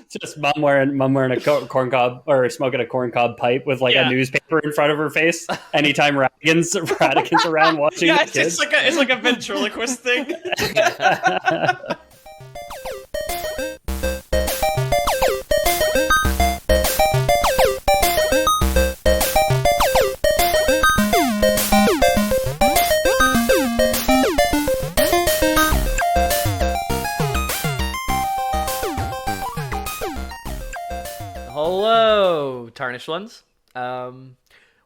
Just mom wearing a corn cob or smoking a corn cob pipe with like a newspaper in front of her face. Anytime Radigan's around watching the kids. It's like a ventriloquist thing. Hello, Tarnished Ones.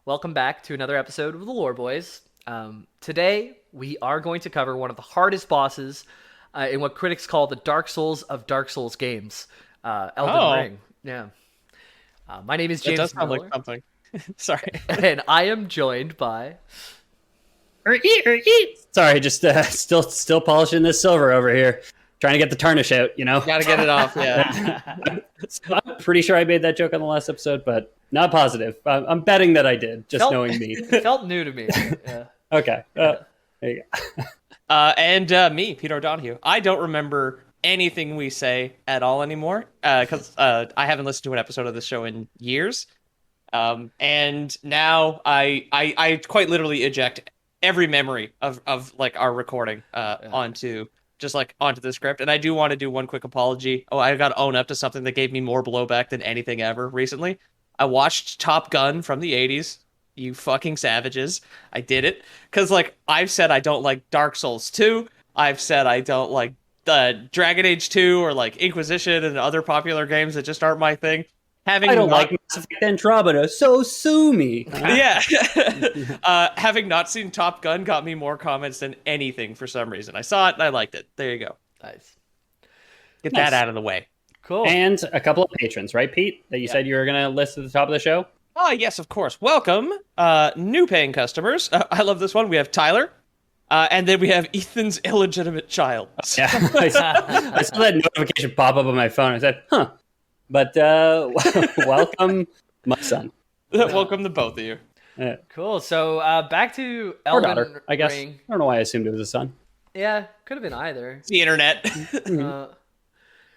Welcome back to another episode of the Lore Boys. Today, we are going to cover one of the hardest bosses in what critics call the Dark Souls of Dark Souls games, Elden Ring. Yeah. My name is James That does sound Miller, like something. Sorry. and I am joined by... Sorry, just still polishing this silver over here. Trying to get the tarnish out, you know? Gotta get it off, yeah. I'm pretty sure I made that joke on the last episode, but not positive. I'm betting that I did, knowing me. It felt new to me. Yeah. Okay. There you go. And me, Peter O'Donohue. I don't remember anything we say at all anymore, because I haven't listened to an episode of this show in years. And now I quite literally eject every memory of like our recording onto the script. And I do want to do one quick apology. I got to own up to something that gave me more blowback than anything ever recently. I watched Top Gun from the 80s. You fucking savages. I did it. Because, like, I've said I don't like Dark Souls 2. I've said I don't like Dragon Age 2 or, like, Inquisition and other popular games that just aren't my thing. I don't like Mass Effect Andromeda, so sue me. Yeah. Having not seen Top Gun got me more comments than anything for some reason. I saw it and I liked it. There you go. Nice. Get that out of the way. Cool. And a couple of patrons, right, Pete? That you said you were going to list at the top of the show? Oh, yes, of course. Welcome, new paying customers. I love this one. We have Tyler. And then we have Ethan's illegitimate child. Yeah. I saw that notification pop up on my phone. I said, huh. But welcome, my son. Welcome to both of you. Cool. So back to Or Elden daughter, I guess. Ring. I don't know why I assumed it was a son. Yeah, could have been either. It's the internet.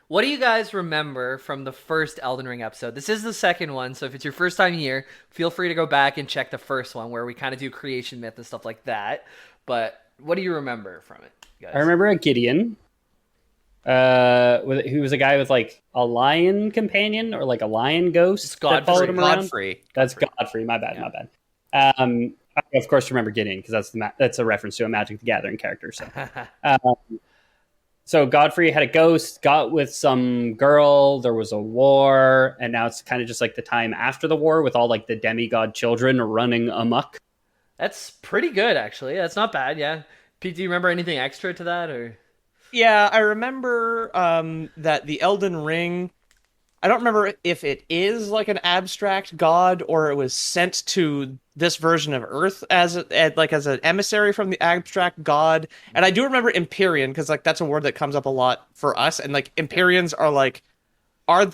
What do you guys remember from the first Elden Ring episode? This is the second one, so if it's your first time here, feel free to go back and check the first one where we kind of do creation myth and stuff like that. But what do you remember from it, guys? I remember a Gideon. Who was a guy with like a lion companion or like a lion ghost that followed him around. That's Godfrey. My bad. I of course remember Gideon because that's a reference to a Magic the Gathering character. So Godfrey had a ghost, got with some girl. There was a war, and now it's kind of just like the time after the war with all like the demigod children running amok. That's pretty good, actually. That's not bad. Yeah. Pete, do you remember anything extra to that, or? Yeah, I remember that the Elden Ring, I don't remember if it is like an abstract god or it was sent to this version of Earth as an emissary from the abstract god. And I do remember Empyrean because like that's a word that comes up a lot for us. And like Empyreans are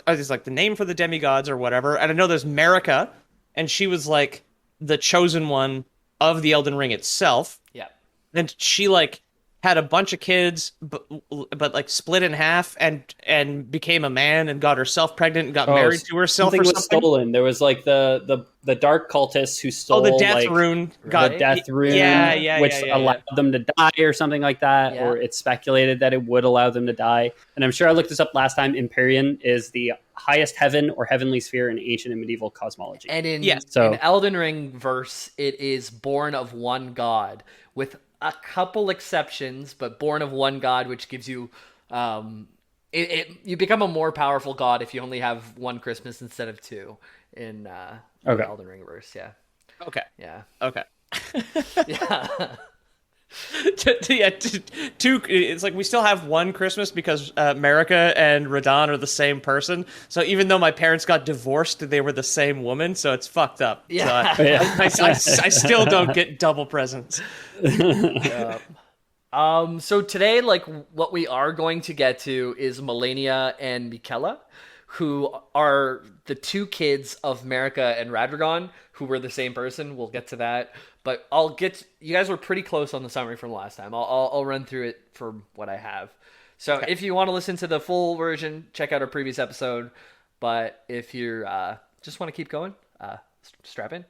these like the name for the demigods or whatever. And I know there's Marika, and she was like the chosen one of the Elden Ring itself. Yeah. And she like had a bunch of kids, but like split in half and became a man and got herself pregnant and got married to herself. Something was stolen. There was like the dark cultists who stole the death rune. Got the death rune, which allowed them to die or something like that. Yeah. Or it's speculated that it would allow them to die. And I'm sure I looked this up last time. Empyrean is the highest heaven or heavenly sphere in ancient and medieval cosmology. And in Elden Ring verse, it is born of one god with a couple exceptions, but born of one god, which gives you you become a more powerful god if you only have one Christmas instead of two in Elden Ring verse. Yeah. Okay. Yeah. Okay. Yeah. Two. It's like we still have one Christmas because Marika and Radon are the same person. So even though my parents got divorced, they were the same woman. So it's fucked up. Yeah. So I still don't get double presents. Yeah. So today, like, what we are going to get to is Malenia and Miquella, who are the two kids of Marika and Radragon, who were the same person. We'll get to that. But you guys were pretty close on the summary from last time. I'll run through it for what I have. So if you want to listen to the full version, check out our previous episode. But if you just want to keep going, strap in.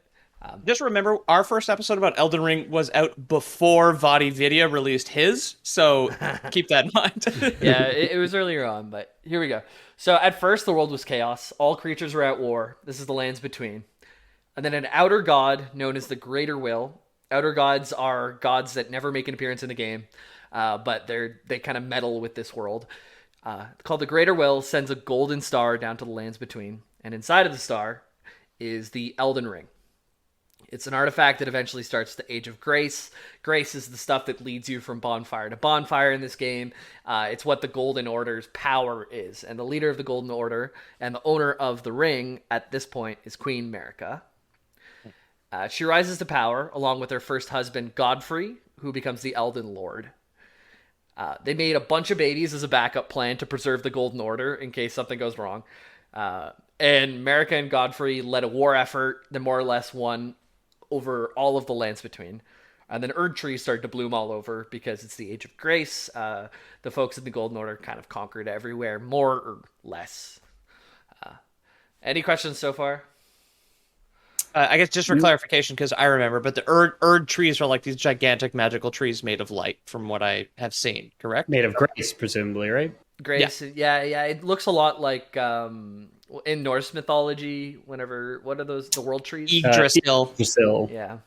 Just remember, our first episode about Elden Ring was out before Vadi Vidya released his, so keep that in mind. Yeah, it was earlier on, but here we go. So at first, the world was chaos. All creatures were at war. This is the lands between. And then an outer god known as the Greater Will. Outer gods are gods that never make an appearance in the game, but they kind of meddle with this world. Called the Greater Will sends a golden star down to the lands between. And inside of the star is the Elden Ring. It's an artifact that eventually starts the Age of Grace. Grace is the stuff that leads you from bonfire to bonfire in this game. It's what the Golden Order's power is. And the leader of the Golden Order and the owner of the ring at this point is Queen Marika. She rises to power along with her first husband, Godfrey, who becomes the Elden Lord. They made a bunch of babies as a backup plan to preserve the Golden Order in case something goes wrong. And Marika and Godfrey led a war effort that more or less won over all of the lands between. And then Erd trees started to bloom all over because it's the Age of Grace. The folks in the Golden Order kind of conquered everywhere, more or less. Any questions so far? I guess just for clarification, because I remember, but the Erd trees are like these gigantic magical trees made of light, from what I have seen, correct? Made of grace, presumably, right? Grace, yeah. It looks a lot like in Norse mythology. What are those? The world trees. Yggdrasil. Yeah,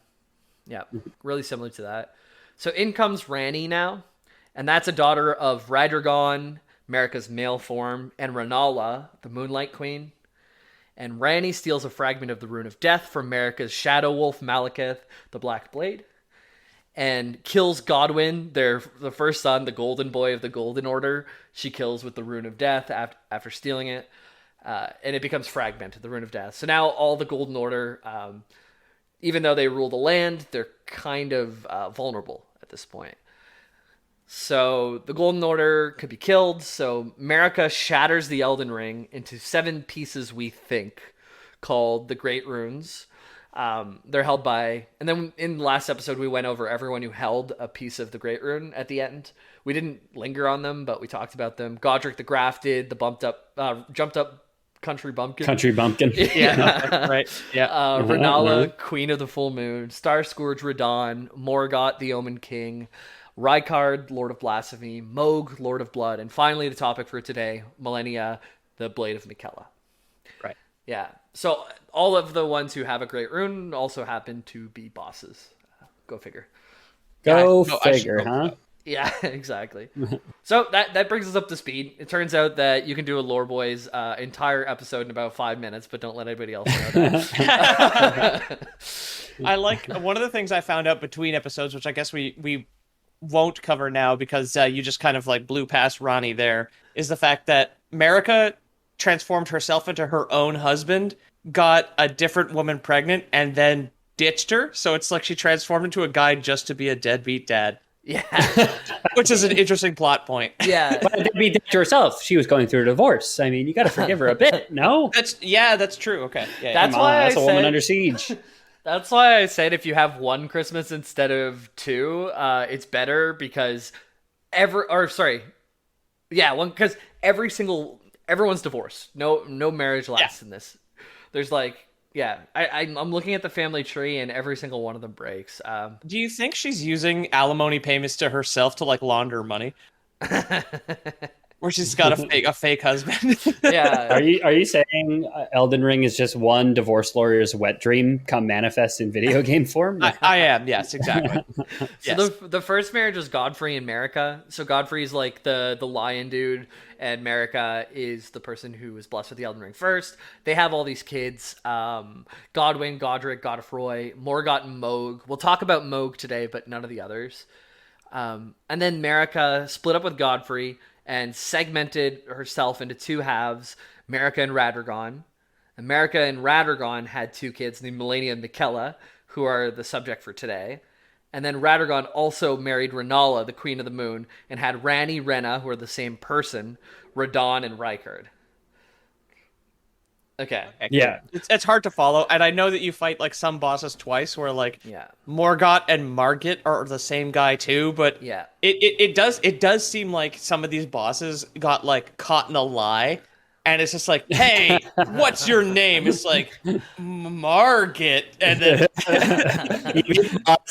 really similar to that. So in comes Ranni now, and that's a daughter of Radagon, Marika's male form, and Rennala, the Moonlight Queen. And Ranni steals a fragment of the Rune of Death from Marika's Shadow Wolf Malekith, the Black Blade, and kills Godwyn, the first son, the golden boy of the Golden Order. She kills with the Rune of Death after stealing it, and it becomes fragmented, the Rune of Death. So now all the Golden Order, even though they rule the land, they're kind of vulnerable at this point. So the Golden Order could be killed. So Marika shatters the Elden Ring into 7 pieces, we think, called the Great Runes. They're held by... And then in the last episode, we went over everyone who held a piece of the Great Rune at the end. We didn't linger on them, but we talked about them. Godric the Grafted, the jumped up Country Bumpkin. Yeah, right. Yeah. Rennala, Queen of the Full Moon. Star Scourge Radahn. Morgott, the Omen King. Rykard, Lord of Blasphemy, Mohg, Lord of Blood, and finally the topic for today, Malenia, the Blade of Miquella. Right. Yeah. So all of the ones who have a Great Rune also happen to be bosses. Go figure. Go figure, huh? Yeah, exactly. So that brings us up to speed. It turns out that you can do a Lore Boys entire episode in about 5 minutes, but don't let anybody else know that. I like one of the things I found out between episodes, which I guess we won't cover now because you just kind of like blew past Ranni there, is the fact that Marika transformed herself into her own husband, got a different woman pregnant, and then ditched her. So it's like she transformed into a guy just to be a deadbeat dad. Yeah. Which is an interesting plot ditch Yeah. But deadbeat to herself. She was going through a divorce. I mean, you got to forgive her a bit, no? That's true. Okay. Yeah, That's why that's a woman under siege. That's why I said if you have one Christmas instead of 2, it's better because because everyone's divorced. No marriage lasts in this. There's I'm looking at the family tree and every single one of them breaks. Do you think she's using alimony payments to herself to like launder money? Where she's got a fake husband. Yeah. Are you saying Elden Ring is just one divorce lawyer's wet dream come manifest in video game form? I am. Yes, exactly. So the first marriage was Godfrey and Marika. So Godfrey's like the lion dude, and Marika is the person who was blessed with the Elden Ring first. They have all these kids: Godwyn, Godric, Godfroy, Morgott, and Mohg. We'll talk about Mohg today, but none of the others. And then Marika split up with Godfrey and segmented herself into 2 halves, Marika and Radagon. And Marika and Radagon had 2 kids named Malenia and Miquella, who are the subject for today. And then Radagon also married Rennala, the Queen of the Moon, and had Ranni, Renna, who are the same person, Radahn, and Rykard. Okay. Yeah. It's hard to follow, and I know that you fight like some bosses twice, where like Morgott and Margit are the same guy too. But it does seem like some of these bosses got like caught in a lie, and it's just like, hey, what's your name? It's like Margit, and then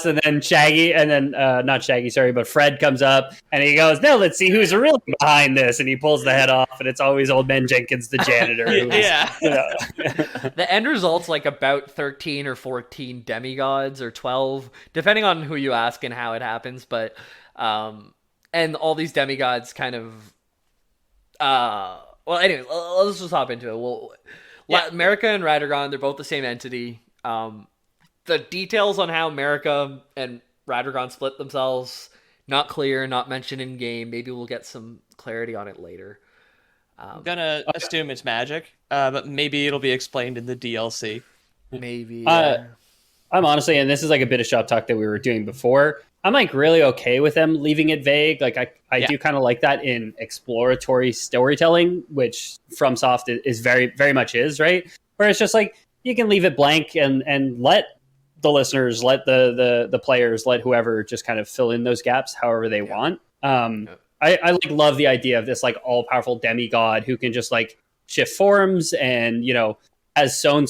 and then Shaggy, and then not Shaggy, sorry, but Fred comes up and he goes, "Now let's see who's really behind this." And he pulls the head off, and it's always Old Man Jenkins, the janitor. The end result's like about 13 or 14 demigods or 12, depending on who you ask and how it happens. But and all these demigods kind of well, anyway, let's just hop into it. Well, America and Radagon, they're both the same entity. The details on how America and Radagon split themselves, not clear, not mentioned in game. Maybe we'll get some clarity on it later. I'm gonna assume it's magic, but maybe it'll be explained in the DLC. Maybe. I'm honestly, and this is like a bit of shop talk that we were doing before, I'm like really okay with them leaving it vague. Like I do kind of like that in exploratory storytelling, which FromSoft is very, very much is, right? Where it's just like you can leave it blank and let the listeners, let the players, let whoever just kind of fill in those gaps however they want. I like love the idea of this like all powerful demigod who can just like shift forms and has sown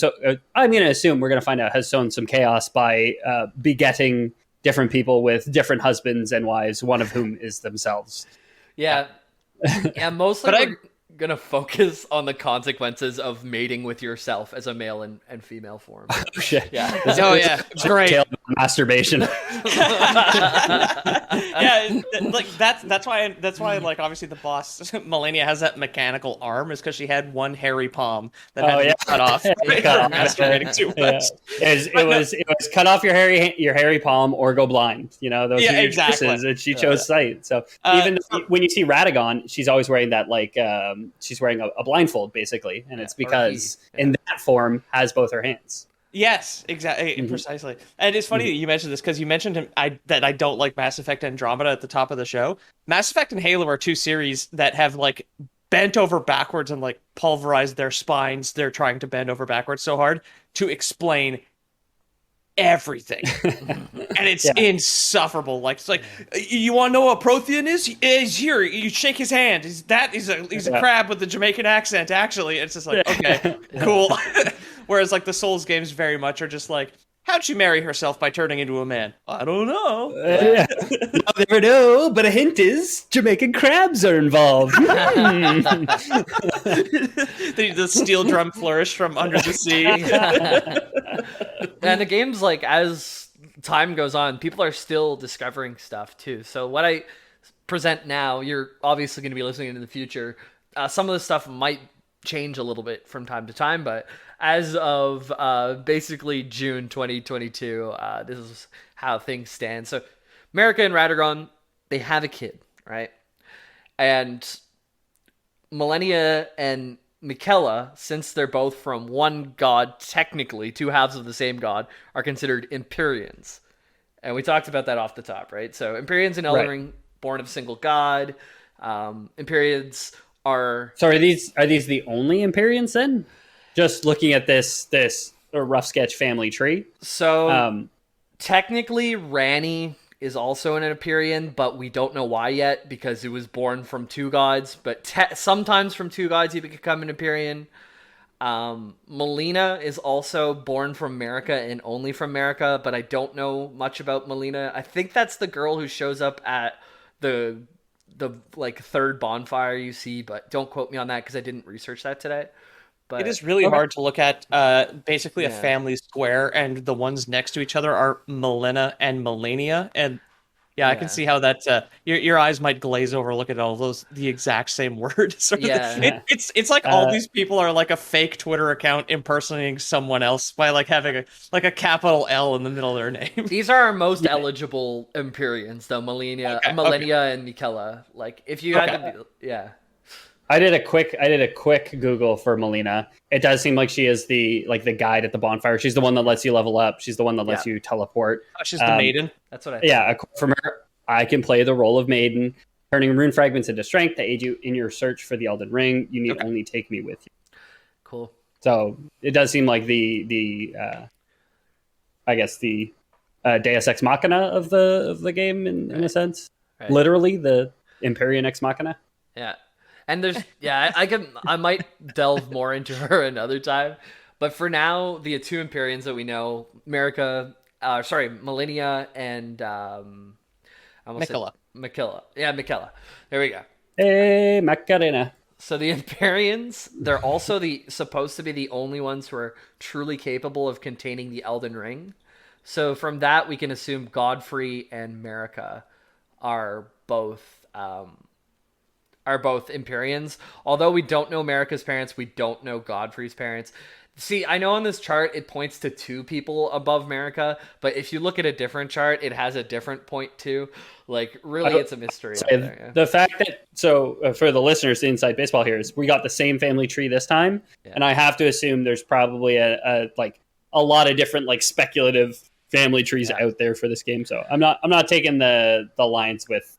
I'm going to assume we're going to find out has sown some chaos by begetting different people with different husbands and wives, one of whom is themselves. Yeah, mostly we're gonna focus on the consequences of mating with yourself as a male and female form. Oh shit! Yeah. Great. Masturbation. Yeah, like that's why like obviously the boss Malenia has that mechanical arm is because she had one hairy palm that had to be cut off. Masturbating too much. It was cut off your hairy palm or go blind. Those are your choices, and she chose sight. So even when you see Radagon, she's always wearing that like she's wearing a blindfold basically, and it's because in that form has both her hands. Yes, exactly, precisely. And it's funny that you mentioned this because you mentioned that I don't like Mass Effect Andromeda at the top of the show. Mass Effect and Halo are two series that have like bent over backwards and like pulverized their spines. They're trying to bend over backwards so hard to explain everything, and it's insufferable. Like it's like, you want to know what Prothean is? Is here. You shake his hand. He's a crab with a Jamaican accent. Actually, it's just like okay, cool. Whereas like the Souls games very much are just like, how'd she marry herself by turning into a man? I don't know. I'll never know, but a hint is Jamaican crabs are involved. The steel drum flourish from under the sea. And the game's like, as time goes on, people are still discovering stuff too. So what I present now, you're obviously going to be listening in the future. Some of the stuff might change a little bit from time to time, but as of basically June 2022, this is how things stand. So America and Radagon, they have a kid, right? And Malenia and Miquella, since they're both from one god, technically, two halves of the same god, are considered Empyreans. And we talked about that off the top, right? So Empyreans in Elden Ring, born of a single god. Empyreans are... So are these the only Empyreans then? Just looking at this rough sketch family tree. So technically Ranni is also an Empyrean, but we don't know why yet because it was born from two gods. But sometimes from two gods you become an Empyrean. Malenia is also born from America and only from America, but I don't know much about Malenia. I think that's the girl who shows up at the like third bonfire you see, but don't quote me on that because I didn't research that today. But it is really hard to look at basically a family square, and the ones next to each other are Malenia and Malenia, and I can see how that your eyes might glaze over looking at all those the exact same words. It's like all these people are like a fake Twitter account impersonating someone else by like having a capital L in the middle of their name. These are our most eligible Empyreans, though. Malenia and Miquella. Like if you had to, I did a quick Google for Malenia. It does seem like she is the guide at the bonfire. She's the one that lets you level up. She's the one that lets you teleport. Oh, she's the maiden. That's what I think. Yeah, from her, I can play the role of maiden, turning rune fragments into strength to aid you in your search for the Elden Ring. You need only take me with you. Cool. So it does seem like the I guess the Deus Ex Machina of the game in a sense. Right. Literally the Empyrean Ex Machina. Yeah. And there's I might delve more into her another time. But for now, the two Empyreans that we know, Malenia and Miquella. Miquella. Yeah, Miquella. There we go. Hey, Macarena. So the Empyreans, they're also supposed to be the only ones who are truly capable of containing the Elden Ring. So from that, we can assume Godfrey and Marika are both Empyreans. Although we don't know Marika's parents, we don't know Godfrey's parents. See, I know on this chart it points to 2 people above Marika, but if you look at a different chart, it has a different point too. Like, really, it's a mystery. The fact that, for the listeners, the inside baseball here is we got the same family tree this time, and I have to assume there's probably a lot of different like speculative family trees out there for this game. So I'm not taking the lines with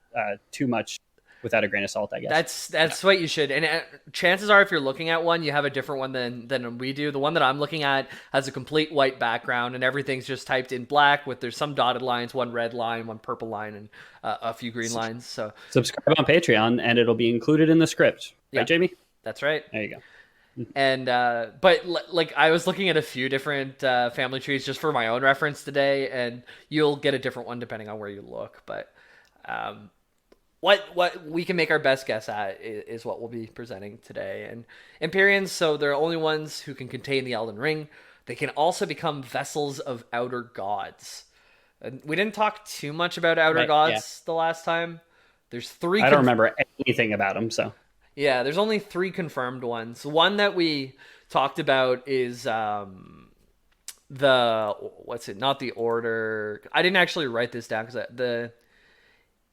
too much. Without a grain of salt, I guess. That's what you should. And chances are, if you're looking at one, you have a different one than we do. The one that I'm looking at has a complete white background, and everything's just typed in black. There's some dotted lines, one red line, one purple line, and a few green lines. So subscribe on Patreon, and it'll be included in the script. Right, Jamie? That's right. There you go. And but like I was looking at a few different family trees just for my own reference today, and you'll get a different one depending on where you look. But what we can make our best guess at is what we'll be presenting today. And Empyreans, so they're the only ones who can contain the Elden Ring. They can also become vessels of outer gods. And we didn't talk too much about outer gods the last time. There's 3. I don't remember anything about them, so. Yeah, there's only 3 confirmed ones. One that we talked about is not the Order. I didn't actually write this down because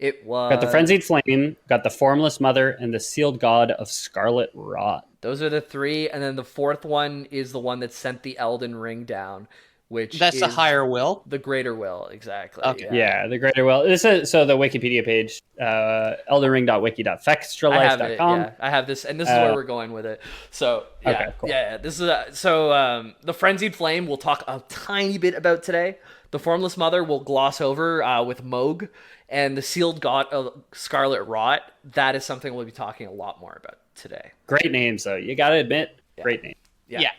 it was... Got the Frenzied Flame, got the Formless Mother, and the Sealed God of Scarlet Rot. Those are the 3, and then the 4th one is the one that sent the Elden Ring down, which That's the higher will? The greater will, exactly. Okay. Yeah, the greater will. This is, so the Wikipedia page, eldenring.wiki.fextralife.com. I have this, and this is where we're going with it. So, cool. This is the Frenzied Flame we'll talk a tiny bit about today. The Formless Mother we'll gloss over with Moog. And the Sealed God of Scarlet Rot, that is something we'll be talking a lot more about today. Great names, though. You got to admit, great name. Yeah.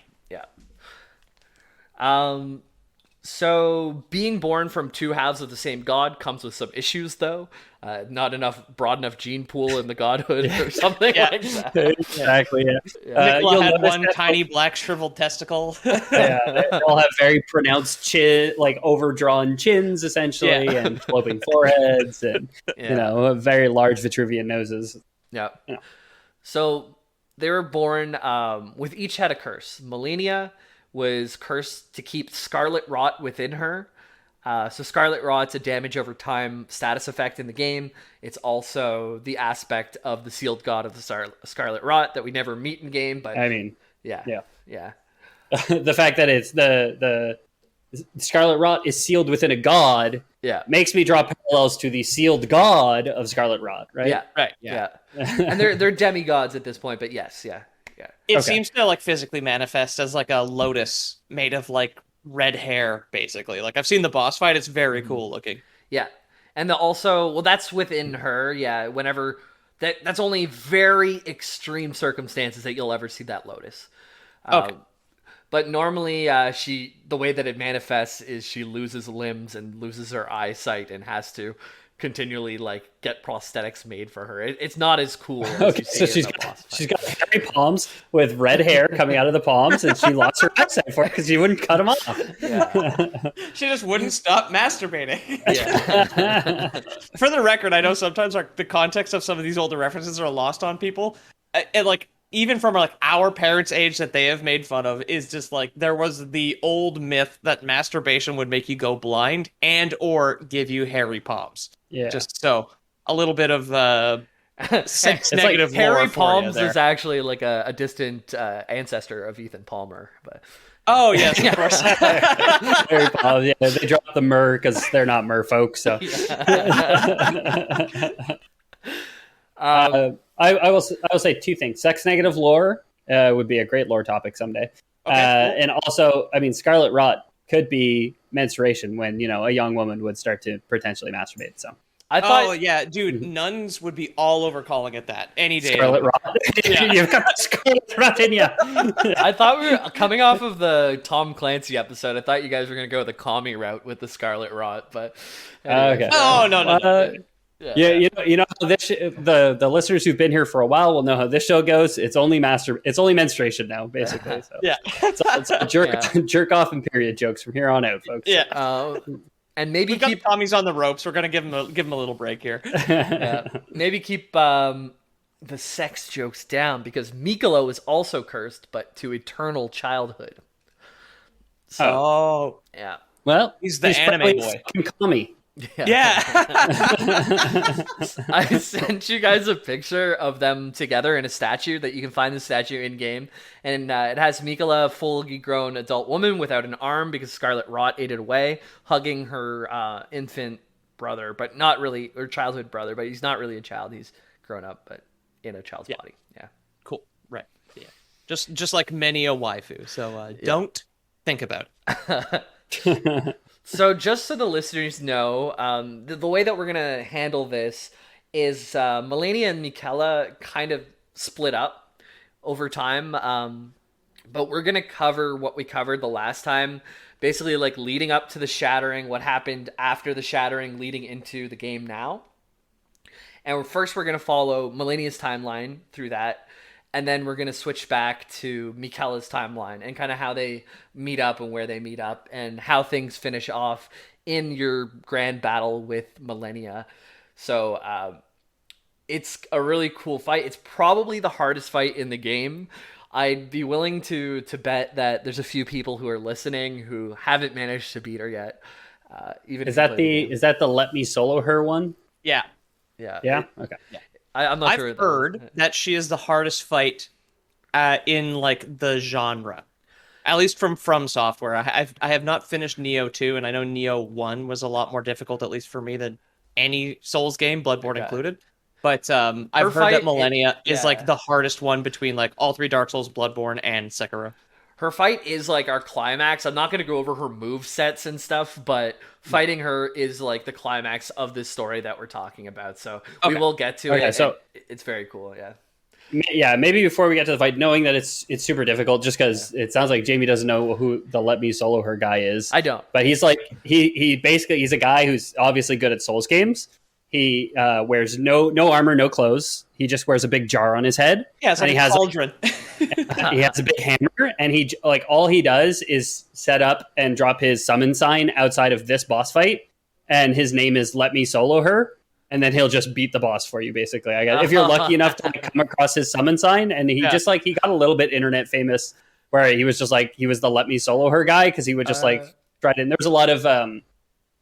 So being born from 2 halves of the same god comes with some issues, though. Not broad enough gene pool in the godhood or something like that. Exactly, Miquella had one tiny black shriveled testicle. They all have very pronounced overdrawn chins, essentially, and sloping foreheads, and very large Vitruvian noses. Yeah. So they were born with each had a curse. Malenia was cursed to keep Scarlet Rot within her. So Scarlet Rot's a damage over time status effect in the game. It's also the aspect of the Sealed God of the Scarlet Rot that we never meet in game. But I mean, yeah. The fact that it's the Scarlet Rot is sealed within a god, makes me draw parallels to the Sealed God of Scarlet Rot, right? Yeah, right. Yeah. And they're demigods at this point, but yes, yeah. It seems to physically manifest as a lotus made of red hair, basically. I've seen the boss fight; it's very cool looking. Yeah, and that's within her. Yeah, whenever that's only very extreme circumstances that you'll ever see that lotus. But normally, the way that it manifests is she loses limbs and loses her eyesight and has to continually get prosthetics made for her. It's not as cool as you see she's got hairy palms with red hair coming out of the palms, and she lost her eyesight for it because you wouldn't cut them off. She just wouldn't stop masturbating. For the record, I know sometimes the context of some of these older references are lost on people, and even from our parents' age that they have made fun of is just there was the old myth that masturbation would make you go blind and or give you hairy palms. Yeah. Just so a little bit of sex negative lore hairy for palms you there. Is actually a distant ancestor of Ethan Palmer, but oh yes, of course. Hairy palms, yeah, they drop the myrrh because they're not mer folk. So I will say 2 things: sex negative lore would be a great lore topic someday. Okay, cool. And also, I mean, Scarlet Rot could be menstruation when, a young woman would start to potentially masturbate. So I thought, yeah, dude, nuns would be all over calling it that any day. Scarlet Rot. Yeah. You've got the Scarlet Rot in you. I thought we were coming off of the Tom Clancy episode. I thought you guys were going to go the commie route with the Scarlet Rot, but okay. Oh, no. Yeah. The listeners who've been here for a while will know how this show goes. It's only menstruation now, basically. So. Yeah. It's jerk off and period jokes from here on out, folks. Yeah. And maybe we got Tommy's on the ropes. We're gonna give him a little break here. Maybe keep the sex jokes down, because Miquella was also cursed, but to eternal childhood. So, yeah. Well, he's the anime boy. Commie. Yeah. I sent you guys a picture of them together in a statue that you can find the statue in game, and it has Miquella, a fully grown adult woman without an arm because Scarlet Rot ate it away, hugging her infant brother, but not really, or childhood brother, but he's not really a child. He's grown up, but in a child's body. Yeah. Cool. Right. Yeah. Just like many a waifu. So don't think about it. So just so the listeners know, the way that we're going to handle this is Malenia and Miquella kind of split up over time, but we're going to cover what we covered the last time, basically like leading up to the shattering, what happened after the shattering leading into the game now. And first we're going to follow Malenia's timeline through that, and then we're going to switch back to Miquella's timeline and kind of how they meet up and where they meet up and how things finish off in your grand battle with Malenia. So it's a really cool fight. It's probably the hardest fight in the game. I'd be willing to bet that there's a few people who are listening who haven't managed to beat her yet. Is that the let me solo her one? Yeah. Yeah. Okay. Yeah. I'm not sure. I've heard that she is the hardest fight in like the genre, at least from FromSoft. Where I have not finished Neo 2, and I know Neo 1 was a lot more difficult, at least for me, than any Souls game, Bloodborne included. But I've heard that Malenia is like the hardest one between like all three Dark Souls, Bloodborne, and Sekiro. Her fight is like our climax. I'm not going to go over her move sets and stuff, but fighting her is like the climax of this story that we're talking about. So we will get to it. So it's very cool. Yeah. Yeah. Maybe before we get to the fight, knowing that it's super difficult, just because it sounds like Jamie doesn't know who the let me solo her guy is. I don't. But he's like, he's a guy who's obviously good at Souls games. He wears no armor, no clothes. He just wears a big jar on his head. Yeah, it's like a cauldron. He has a big hammer, and he all he does is set up and drop his summon sign outside of this boss fight, and his name is Let Me Solo Her, and then he'll just beat the boss for you, basically. If you're lucky enough to come across his summon sign, and he just he got a little bit internet famous, where he was just he was the Let Me Solo Her guy, because he would just try to. And there was a lot of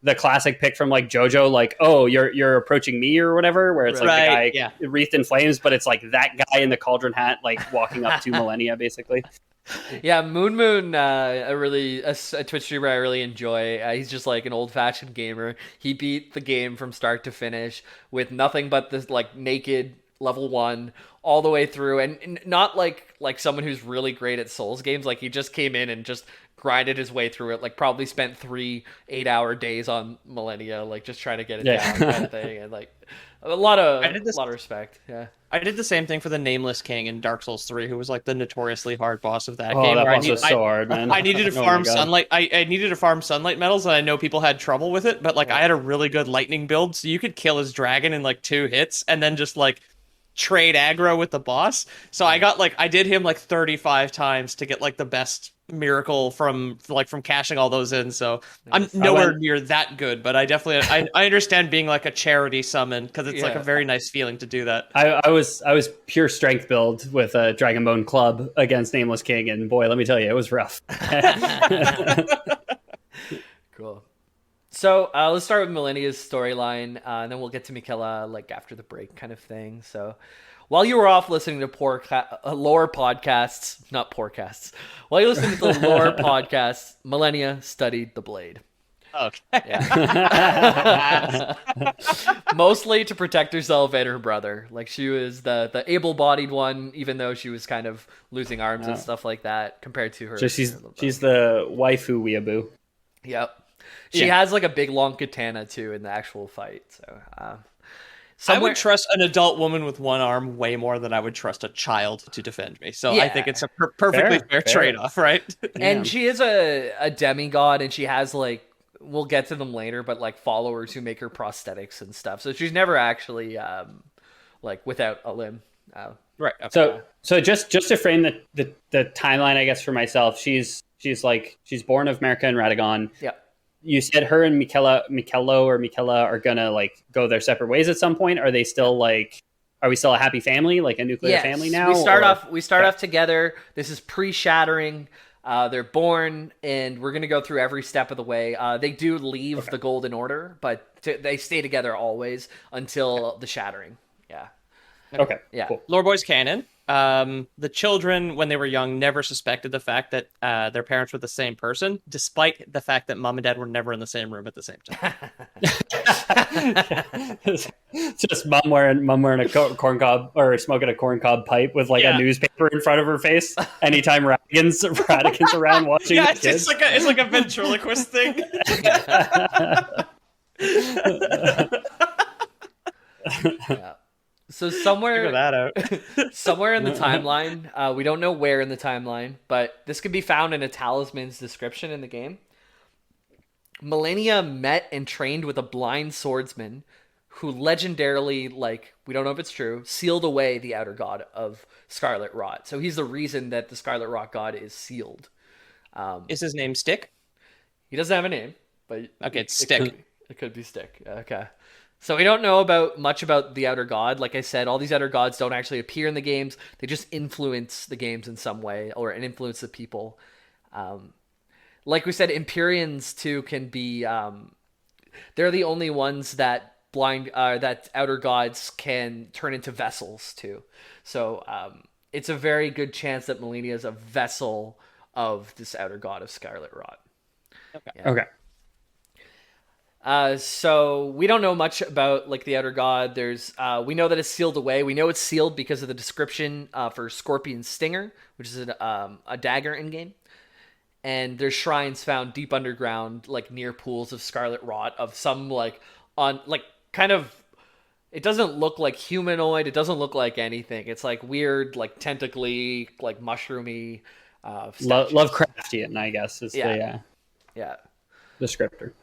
the classic pick from JoJo, oh, you're approaching me or whatever, where it's the guy wreathed in flames, but it's that guy in the cauldron hat walking up to Malenia, basically. Yeah, Moon, a Twitch streamer I really enjoy. He's just an old-fashioned gamer. He beat the game from start to finish with nothing but this naked level 1 all the way through, and not like someone who's really great at Souls games. He just came in and just grinded his way through it, probably spent 3 8-hour days on Malenia, just trying to get it down kind of thing, and a lot of respect. Yeah, I did the same thing for the Nameless King in Dark Souls 3, who was the notoriously hard boss of that game. Oh, that boss was so hard, man. I needed to farm sunlight. I needed to farm sunlight medals, and I know people had trouble with it, but I had a really good lightning build, so you could kill his dragon in 2 hits, and then just trade aggro with the boss. So I got I did him 35 times to get the best miracle from cashing all those in. So I'm nowhere near that good, but I definitely I understand being a charity summon, because it's a very nice feeling to do that. I was pure strength build with a Dragonbone club against Nameless King, and boy, let me tell you, it was rough. Cool. So let's start with Malenia's storyline, and then we'll get to Miquella after the break kind of thing. So while you were off listening to lore podcasts, not porecasts, while you're listening to the lore podcasts, Malenia studied the blade. Okay. Yeah. Mostly to protect herself and her brother. Like she was the able-bodied one, even though she was kind of losing arms and stuff like that compared to her. So she's the waifu weeaboo. Yep. She has like a big long katana too in the actual fight. So I would trust an adult woman with one arm way more than I would trust a child to defend me. So I think it's a perfectly fair trade-off, right? And she is a demigod, and she has like, we'll get to them later, but like followers who make her prosthetics and stuff. So she's never actually like without a limb. Right. Okay. So just to frame the timeline, I guess, for myself, she's born of Merca and Radagon. Yeah. You said her and Miquella are gonna like go their separate ways at some point. Are they still like? Are we still a happy family, like a nuclear family now? We start off together. This is pre-shattering. They're born, and we're gonna go through every step of the way. They do leave the Golden Order, but they stay together always until the shattering. Yeah. Okay. Yeah. Cool. Lore Boys canon. The children, when they were young, never suspected the fact that their parents were the same person, despite the fact that mom and dad were never in the same room at the same time. Just mom wearing a corn cob or smoking a corn cob pipe with like a newspaper in front of her face. Anytime Radigan's around watching, the kids. It's like a ventriloquist thing. Yeah. So somewhere Figure that out. somewhere in the timeline, we don't know where in the timeline, but this could be found in a talisman's description in the game. Malenia met and trained with a blind swordsman who legendarily, like, we don't know if it's true, sealed away the outer god of Scarlet Rot. So he's the reason that the Scarlet Rot god is sealed. Is his name Stick? He doesn't have a name, but okay, it's Stick. It could be Stick. Okay. So we don't know much about the outer god. Like I said, all these outer gods don't actually appear in the games. They just influence the games in some way, or influence the people. Like we said, Empyreans too can be. They're the only ones that that outer gods can turn into vessels too. So it's a very good chance that Malenia is a vessel of this outer god of Scarlet Rot. Okay. Yeah. Okay. So we don't know much about like the outer god. We know that it's sealed away. We know it's sealed because of the description for Scorpion Stinger, which is a dagger in game. And there's shrines found deep underground, like near pools of Scarlet Rot, of some kind of. It doesn't look like humanoid. It doesn't look like anything. It's like weird, like tentacly, like mushroomy. Lovecraftian, I guess, is the descriptor.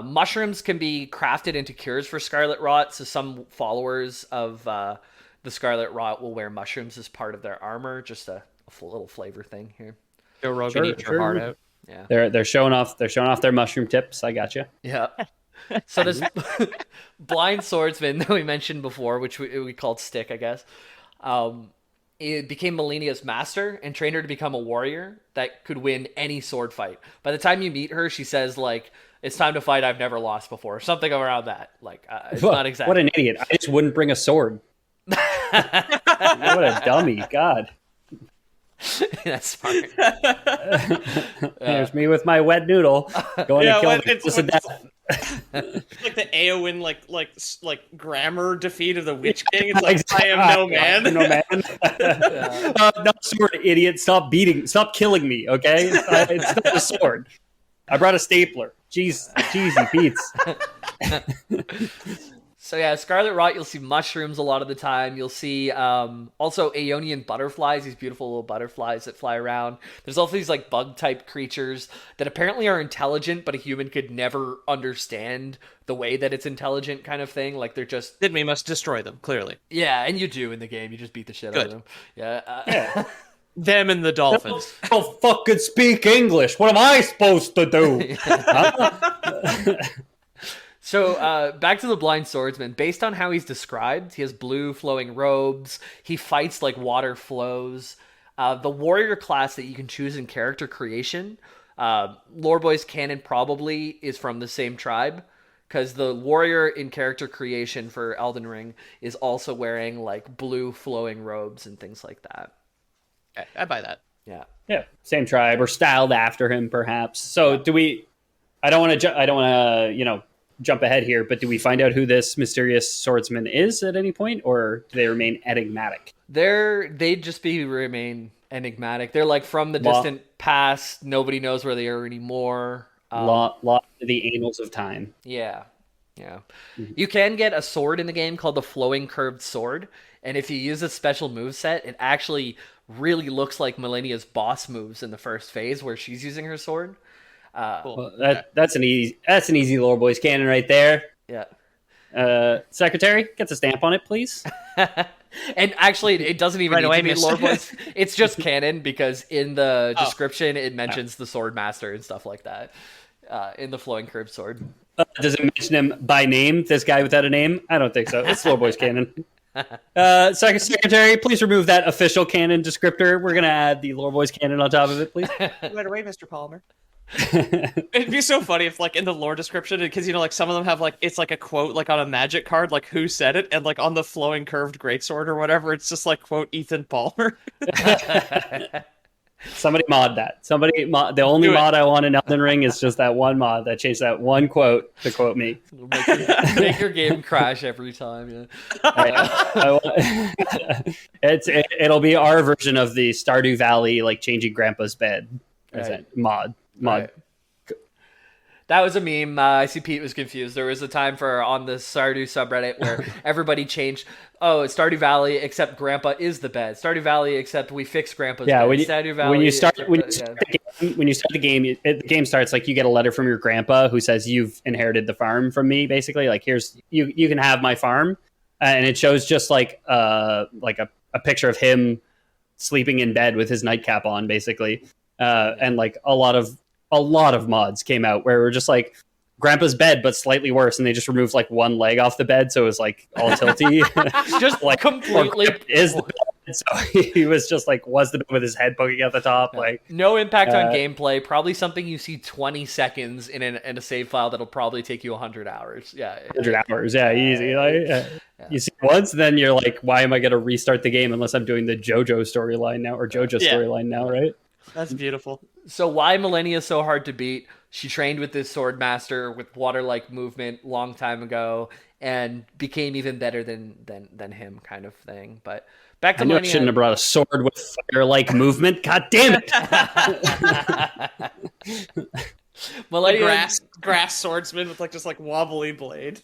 Mushrooms can be crafted into cures for Scarlet Rot, so some followers of the Scarlet Rot will wear mushrooms as part of their armor. Just a little flavor thing here. Joe Rogan, eat your heart out. Yeah, they're showing off their mushroom tips. I got you. Yeah. So this blind swordsman that we mentioned before, which we called Stick, I guess, it became Malenia's master and trained her to become a warrior that could win any sword fight. By the time you meet her, she says like, "It's time to fight. I've never lost before." Something around that. Like, it's not exactly. What an idiot! I just wouldn't bring a sword. What a dummy! God. That's smart. There's me with my wet noodle going to kill people to death. Like the Eowyn like grammar defeat of the Witch King. It's like, I am no man. No man. Not sword, idiot. Stop killing me, okay? It's not a sword. I brought a stapler. Jeez, Pete's. So yeah, Scarlet Rot, you'll see mushrooms a lot of the time. You'll see also Aeonian butterflies, these beautiful little butterflies that fly around. There's also these like bug-type creatures that apparently are intelligent, but a human could never understand the way that it's intelligent kind of thing. Like they're just... Then we must destroy them, clearly. Yeah, and you do in the game. You just beat the shit out of them. Yeah. Them and the dolphins. I don't fucking speak English. What am I supposed to do? So back to the blind swordsman. Based on how he's described, he has blue flowing robes. He fights like water flows. The warrior class that you can choose in character creation, Loreboy's canon probably is from the same tribe, because the warrior in character creation for Elden Ring is also wearing like blue flowing robes and things like that. I buy that. Yeah. Yeah, same tribe or styled after him, perhaps. So do we? I don't want to jump ahead here, but do we find out who this mysterious swordsman is at any point, or do they remain enigmatic? They'd just remain enigmatic. They're like from the distant past. Nobody knows where they are anymore. Lost to the annals of time. Yeah. You can get a sword in the game called the Flowing Curved Sword, and if you use a special moveset, it actually really looks like Malenia's boss moves in the first phase where she's using her sword. Cool. Well, that's an easy Lore Boys canon right there. Yeah. Secretary, get the stamp on it, please. And actually, it doesn't even need to be Lore Boys. It's just canon because in the description it mentions the Sword Master and stuff like that. In the Flowing Curved Sword. Does it mention him by name? This guy without a name? I don't think so. It's Lore Boys canon. Secretary, please remove that official canon descriptor. We're gonna add the Lore Boys canon on top of it, please. Right away, Mr. Palmer. It'd be so funny if, like, in the lore description, because like some of them have like it's like a quote like on a magic card, like who said it, and like on the flowing curved greatsword or whatever, it's just like quote Ethan Palmer. Somebody mod that. The only mod I want in Elden Ring is just that one mod that changed that one quote to quote me. Make your game crash every time. Yeah. It'll be our version of the Stardew Valley, like changing Grandpa's bed. Mod. Right. That was a meme. I see Pete was confused. There was a time on the Stardew subreddit where everybody changed. Oh, it's Stardew Valley, except Grandpa is the bed. Stardew Valley, except we fixed Grandpa's bed. Stardew Valley. When you start the game, the game starts like you get a letter from your grandpa who says you've inherited the farm from me. Basically, like here's you can have my farm, and it shows just like a picture of him sleeping in bed with his nightcap on, basically, and like a lot of mods came out where we're just like Grandpa's bed, but slightly worse, and they just removed like one leg off the bed, so it was like all tilty. Just like completely is the bed. So he was just like the bed with his head poking out the top. Like no impact on gameplay. Probably something you see 20 seconds in a save file that'll probably take you 100 hours. Yeah, 100 hours. Yeah, easy. Like you see it once, then you're like, why am I going to restart the game unless I'm doing the JoJo storyline now or JoJo storyline now, right? That's beautiful. So why Malenia is so hard to beat? She trained with this sword master with water-like movement long time ago and became even better than him, kind of thing. But back to Malenia. I shouldn't have brought a sword with fire-like movement. God damn it! Malenia, grass swordsman with just wobbly blade.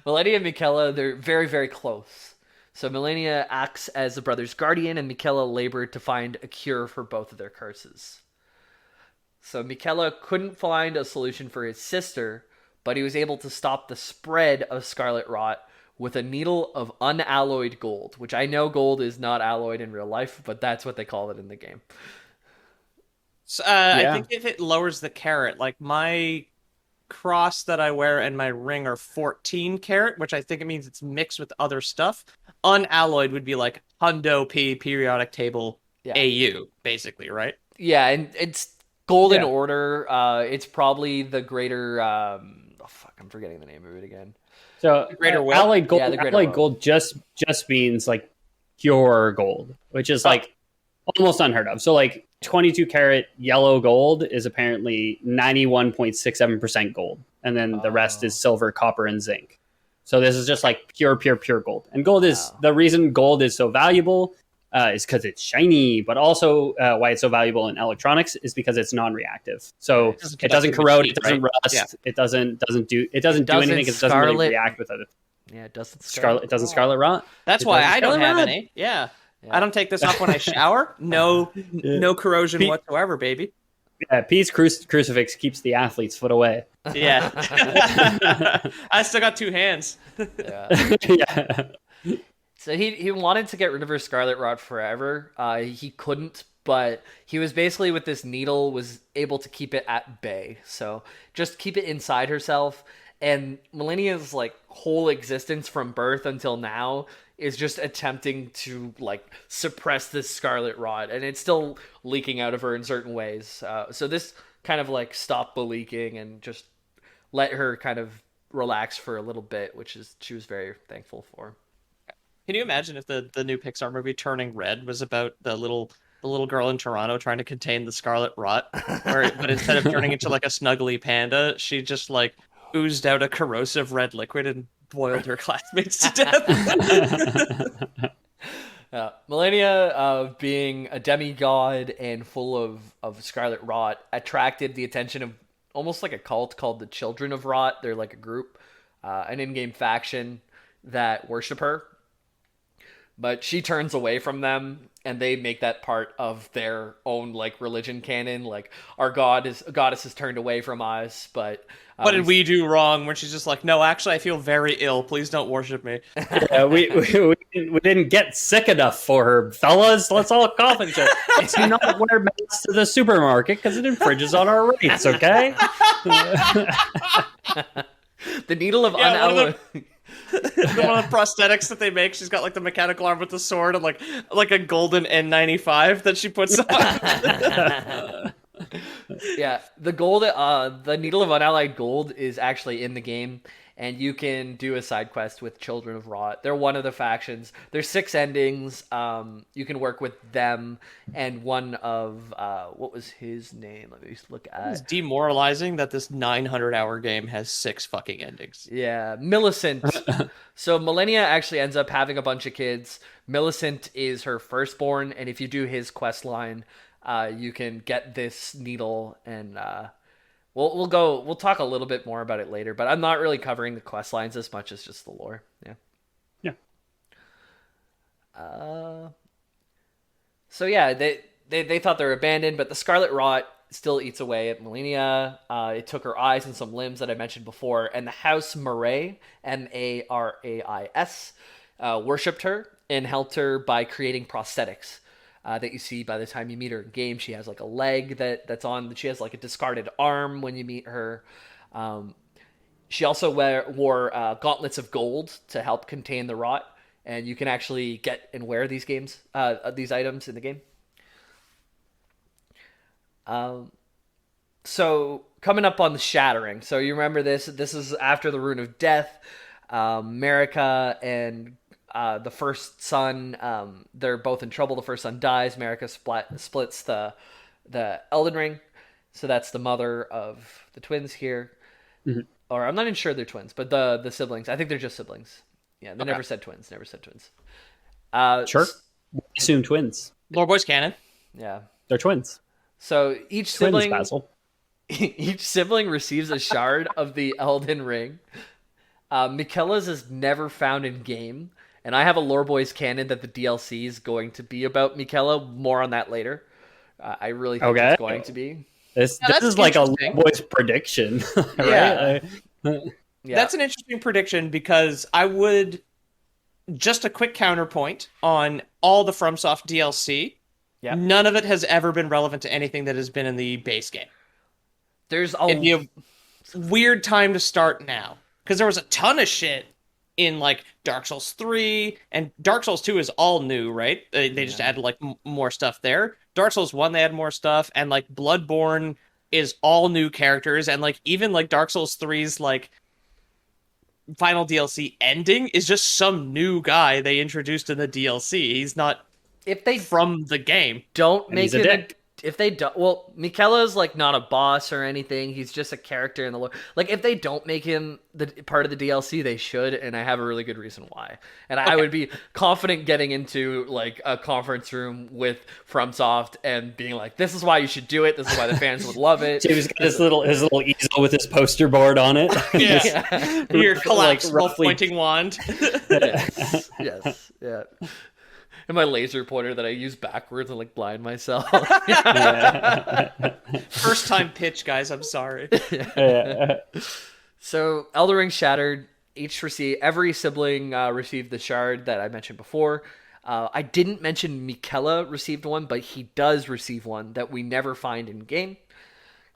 Malenia and Miquella, they're very, very close. So Malenia acts as the brother's guardian, and Miquella labored to find a cure for both of their curses. So Miquella couldn't find a solution for his sister, but he was able to stop the spread of scarlet rot with a needle of unalloyed gold, which I know gold is not alloyed in real life, but that's what they call it in the game. So, I think if it lowers the carat, like my cross that I wear and my ring are 14 carat, which I think it means it's mixed with other stuff. Unalloyed would be like Hundo P periodic table AU, basically, right? Yeah, and it's golden order. It's probably the greater. I'm forgetting the name of it again. So greater will. Alloyed gold. Alloyed gold just means like pure gold, which is like almost unheard of. So like 22 karat yellow gold is apparently 91.67% gold, and then the rest is silver, copper, and zinc. So this is just like pure gold. And gold is the reason gold is so valuable is because it's shiny, but also why it's so valuable in electronics is because it's non-reactive. So it doesn't corrode, it doesn't rust, it doesn't do anything. It doesn't really react with other. Yeah, it doesn't scarlet. It doesn't scarlet rot. That's why I don't have any. Yeah. I don't take this off when I shower. No corrosion whatsoever, baby. Yeah, Pete's crucifix keeps the athlete's foot away. Yeah. I still got two hands. Yeah. So he wanted to get rid of her scarlet rot forever. He couldn't, but he was basically with this needle was able to keep it at bay. So just keep it inside herself. And Malenia's whole existence from birth until now is just attempting to suppress this scarlet rot, and it's still leaking out of her in certain ways. So this kind of stopped the leaking and just let her kind of relax for a little bit, which is she was very thankful for. Can you imagine if the new Pixar movie Turning Red was about the little the little girl in Toronto trying to contain the scarlet rot, but instead of turning into like a snuggly panda, she just like oozed out a corrosive red liquid and boiled her classmates to death. Malenia, being a demigod and full of scarlet rot, attracted the attention of almost like a cult called the Children of Rot. They're like a group, an in-game faction that worship her. But she turns away from them, and they make that part of their own like religion canon. Like, our goddess has turned away from us, but what did we do wrong? When she's just like, no, actually, I feel very ill. Please don't worship me. Yeah, we didn't get sick enough for her, fellas. Let's all cough and shit. Let's not wear masks to the supermarket because it infringes on our rights. Okay. The needle of unalloyed. One of the prosthetics that they make, she's got like the mechanical arm with the sword and like a golden N95 that she puts on. Yeah, the needle of unallied gold is actually in the game, and you can do a side quest with Children of Rot. They're one of the factions. There's 6 endings. You can work with them, and one of what was his name? Let me just look at. It's demoralizing that this 900-hour game has 6 fucking endings. Yeah, Millicent. So Malenia actually ends up having a bunch of kids. Millicent is her firstborn, and if you do his quest line, you can get this needle, and we'll talk a little bit more about it later, but I'm not really covering the quest lines as much as just the lore. Yeah. So yeah, they thought they were abandoned, but the Scarlet Rot still eats away at Malenia. It took her eyes and some limbs that I mentioned before, and the House Marais, Marais, worshipped her and helped her by creating prosthetics. That you see by the time you meet her in game. She has like a leg that's on. She has like a discarded arm when you meet her. She also wore gauntlets of gold to help contain the rot, and you can actually get and wear these items in the game. So coming up on the Shattering. So you remember this? This is after the Rune of Death. Marika and the first son, they're both in trouble. The first son dies. Marika splits the Elden Ring. So that's the mother of the twins here. Mm-hmm. Or I'm not even sure they're twins, but the siblings. I think they're just siblings. Yeah, they never said twins. Sure. Assume twins. Lore Boy's canon. Yeah. They're twins. So each sibling receives a shard of the Elden Ring. Miquella's is never found in game. And I have a Lore Boys canon that the DLC is going to be about Miquella. More on that later. I really think it's going to be. This is like a Lore Boys prediction. Right? Yeah. That's an interesting prediction because I would... Just a quick counterpoint on all the FromSoft DLC. Yeah. None of it has ever been relevant to anything that has been in the base game. It'd be a weird time to start now. Because there was a ton of shit in like Dark Souls 3, and Dark Souls 2 is all new, right? They just added like more stuff there. Dark Souls 1, they had more stuff, and like Bloodborne is all new characters, and like even like Dark Souls 3's like final DLC ending is just some new guy they introduced in the DLC. He's not from the game. Don't make it if they don't, well, Miquella's like not a boss or anything. He's just a character in the lore. Like, if they don't make him the part of the DLC, they should, and I have a really good reason why. And I would be confident getting into like a conference room with FromSoft and being like, "This is why you should do it. This is why the fans would love it." James got his little easel with his poster board on it. Yeah, your collapsible like pointing wand. Yes. And my laser pointer that I use backwards and like blind myself. First time pitch, guys. I'm sorry. So Elden Ring Shattered. Every sibling received the shard that I mentioned before. I didn't mention Miquella received one, but he does receive one that we never find in game.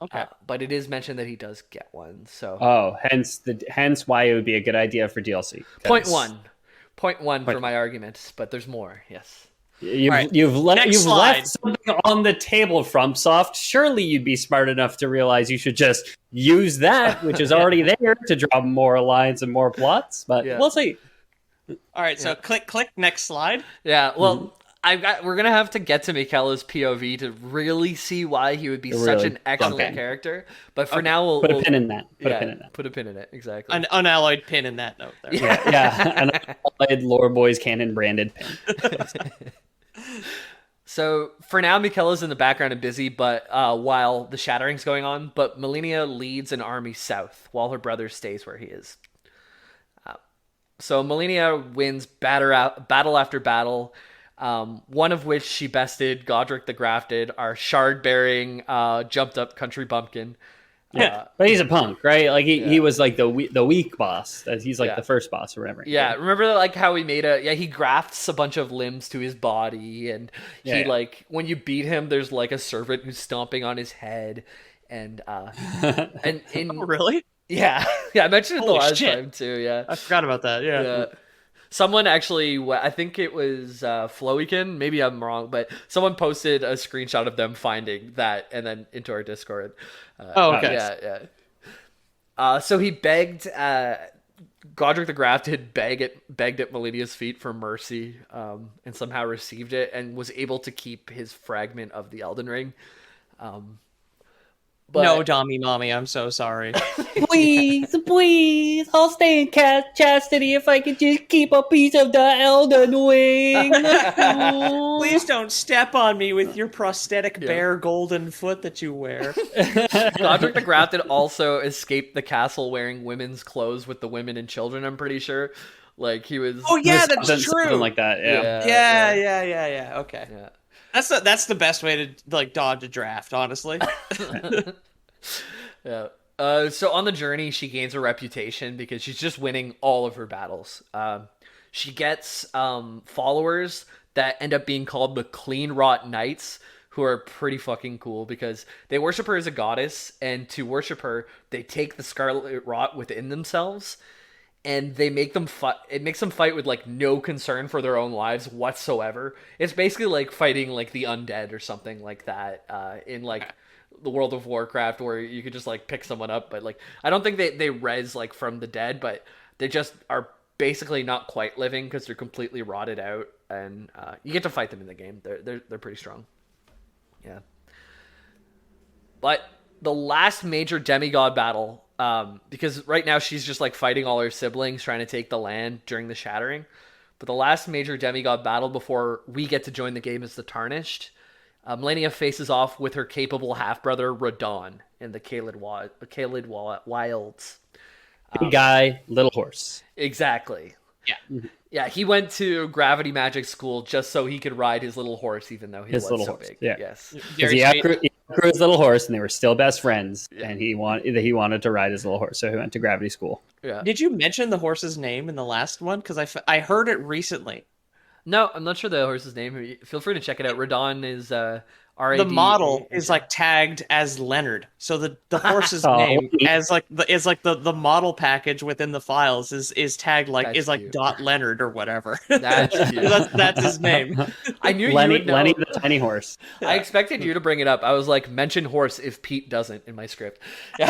Okay, but it is mentioned that he does get one. So hence why it would be a good idea for DLC. Point one for my argument, but there's more. Yes. You've left something on the table, FromSoft. Surely you'd be smart enough to realize you should just use that, which is already there, to draw more lines and more plots. But we'll see. All right, so click next slide. Yeah, well, we're gonna have to get to Miquella's POV to really see why he would be such an excellent character. But for now, we'll put a pin in that. Put a pin in it. Exactly. An unalloyed pin in that note there. An unalloyed Lore Boys Canon branded pin. So for now, Miquella's in the background and busy, but while the shattering's going on, but Malenia leads an army south while her brother stays where he is. So Malenia wins battle after battle. One of which she bested Godric the Grafted, our shard-bearing, jumped-up country bumpkin. Yeah, but he's a punk, right? Like he was like the weak boss. He's like the first boss or whatever. Yeah, remember like how he made he grafts a bunch of limbs to his body, and he like when you beat him, there's like a servant who's stomping on his head, and and in really. Yeah, I mentioned it the last time too. Yeah, I forgot about that. Yeah. Someone actually, I think it was Flowykin, maybe I'm wrong, but someone posted a screenshot of them finding that and then into our Discord. Okay. Yeah. So he begged, Godric the Grafted begged at Malenia's feet for mercy, and somehow received it and was able to keep his fragment of the Elden Ring. But... No, Dommy Mommy, I'm so sorry. Please, I'll stay in chastity if I could just keep a piece of the Elden Ring. Please don't step on me with your prosthetic bare golden foot that you wear. Godric the Grafted also escaped the castle wearing women's clothes with the women and children, I'm pretty sure. Like, he was... Oh, yeah, that's true. Something like that, Yeah. Okay. Yeah. That's the best way to like dodge a draft, honestly. Yeah. So on the journey, she gains a reputation because she's just winning all of her battles. She gets followers that end up being called the Clean Rot Knights, who are pretty fucking cool because they worship her as a goddess, and to worship her, they take the Scarlet Rot within themselves. And they make them fight. It makes them fight with like no concern for their own lives whatsoever. It's basically like fighting like the undead or something like that in like the World of Warcraft, where you could just like pick someone up. But like I don't think they res like from the dead, but they just are basically not quite living because they're completely rotted out. And you get to fight them in the game. They're pretty strong. Yeah. But the last major demigod battle. Because right now she's just like fighting all her siblings trying to take the land during the shattering. But the last major demigod battle before we get to join the game is the Tarnished. Malenia faces off with her capable half-brother Radahn in the Caelid Wilds. Big guy, little horse. Exactly. Yeah. Yeah, he went to Gravity Magic School just so he could ride his little horse, even though he was so big. Yeah. Yes. He outgrew his little horse, and they were still best friends. Yeah. And he wanted to ride his little horse, so he went to Gravity School. Yeah. Did you mention the horse's name in the last one? Because I heard it recently. No, I'm not sure the horse's name. Feel free to check it out. Radahn is R-A-D. The model is like tagged as Leonard, so the horse's name as like the model package within the files is tagged like That's is like cute. Dot Leonard or whatever. That's cute. that's his name. I knew Lenny, you would know. Lenny the tiny horse. I expected you to bring it up. I was like, mention horse if Pete doesn't in my script. Hey,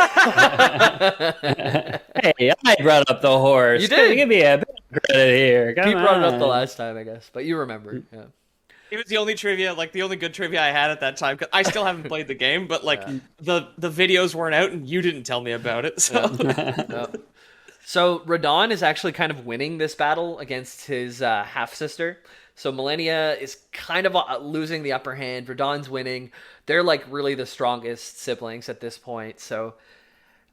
I brought up the horse. You did. Give me a bit of credit here. Come Pete brought it up the on. last time, I guess, but you remember. Yeah. It was the only trivia, like the only good trivia I had at that time. 'Cause I still haven't played the game, but like the videos weren't out, and you didn't tell me about it. So, No. So Radahn is actually kind of winning this battle against his half sister. So Malenia is kind of losing the upper hand. Radahn's winning. They're like really the strongest siblings at this point. So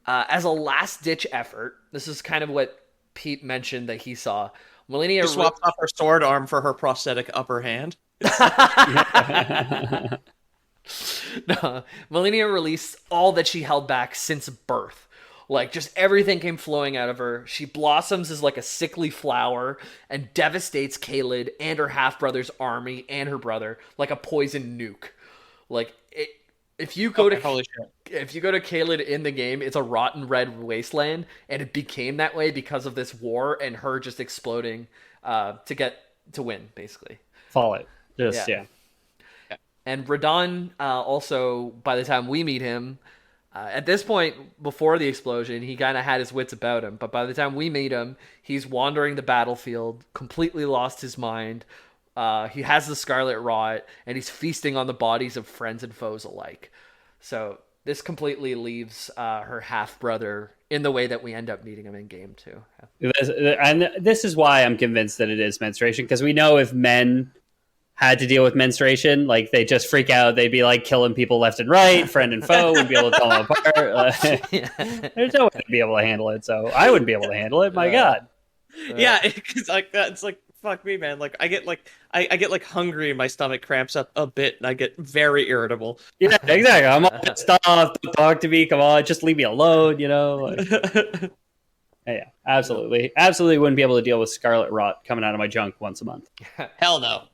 as a last ditch effort, this is kind of what Pete mentioned that he saw. Malenia swapped off her sword arm for her prosthetic upper hand. No, Malenia released all that she held back since birth. Like, just everything came flowing out of her. She blossoms as like a sickly flower and devastates Caelid and her half-brother's army and her brother like a poison nuke. Like, if you go to Caelid in the game, it's a rotten red wasteland, and it became that way because of this war and her just exploding to win, basically. Fallout. Yeah. And Radahn also, by the time we meet him, at this point, before the explosion, he kind of had his wits about him. But by the time we meet him, he's wandering the battlefield, completely lost his mind, He has the Scarlet Rot, and he's feasting on the bodies of friends and foes alike. So this completely leaves her half-brother in the way that we end up meeting him in game 2. And this is why I'm convinced that it is menstruation, because we know if men had to deal with menstruation, like, they just freak out. They'd be like killing people left and right, friend and foe, wouldn't be able to tell them apart. There's no way to be able to handle it, so I wouldn't be able to handle it. My God. Yeah, it's like it's like, fuck me, man. Like I get like hungry and my stomach cramps up a bit and I get very irritable. Yeah, exactly. I'm all pissed off. Don't talk to me. Come on, just leave me alone. Yeah, absolutely, absolutely wouldn't be able to deal with Scarlet Rot coming out of my junk once a month. Hell no.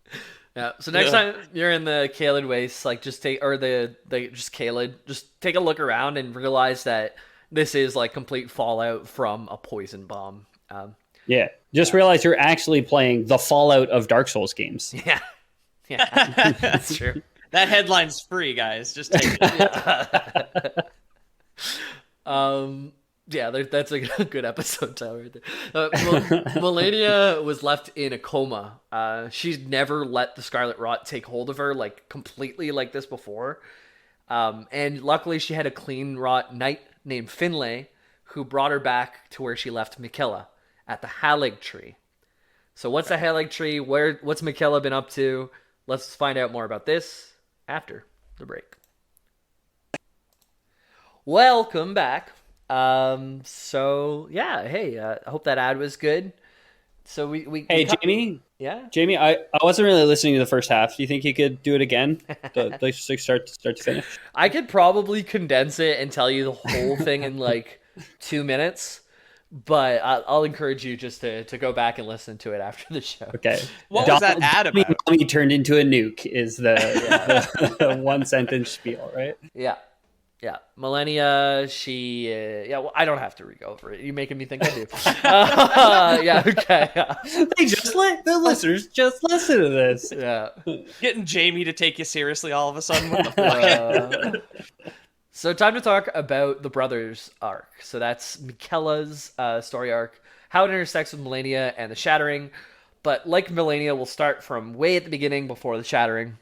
Yeah. So next time you're in the Caelid Wastes, like, just take, or just Caelid, just take a look around and realize that this is like complete fallout from a poison bomb. Yeah, just realize you're actually playing the fallout of Dark Souls games. Yeah, that's true. That headline's free, guys. Just take it. That's a good episode title right there. Malenia was left in a coma. She's never let the Scarlet Rot take hold of her, like, completely like this before. And luckily she had a clean rot knight named Finlay who brought her back to where she left Miquella, at the Halig Tree. So what's the Halig Tree? What's Miquella been up to? Let's find out more about this after the break. Welcome back. So yeah, hey, I hope that ad was good. So Jamie. Yeah, Jamie, I wasn't really listening to the first half. Do you think you could do it again, like start to finish? I could probably condense it and tell you the whole thing in like 2 minutes. But I'll encourage you just to go back and listen to it after the show. Okay. What was that ad about? Mommy turned into a nuke is the one sentence spiel, right? Yeah. Malenia, she... well, I don't have to re-go over it. You're making me think I do. Yeah, okay. The listeners just listen to this. Yeah. Getting Jamie to take you seriously all of a sudden. What the fuck? So time to talk about the brothers arc. So that's Miquella's story arc, how it intersects with Malenia and the Shattering. But like Malenia, we'll start from way at the beginning before the Shattering.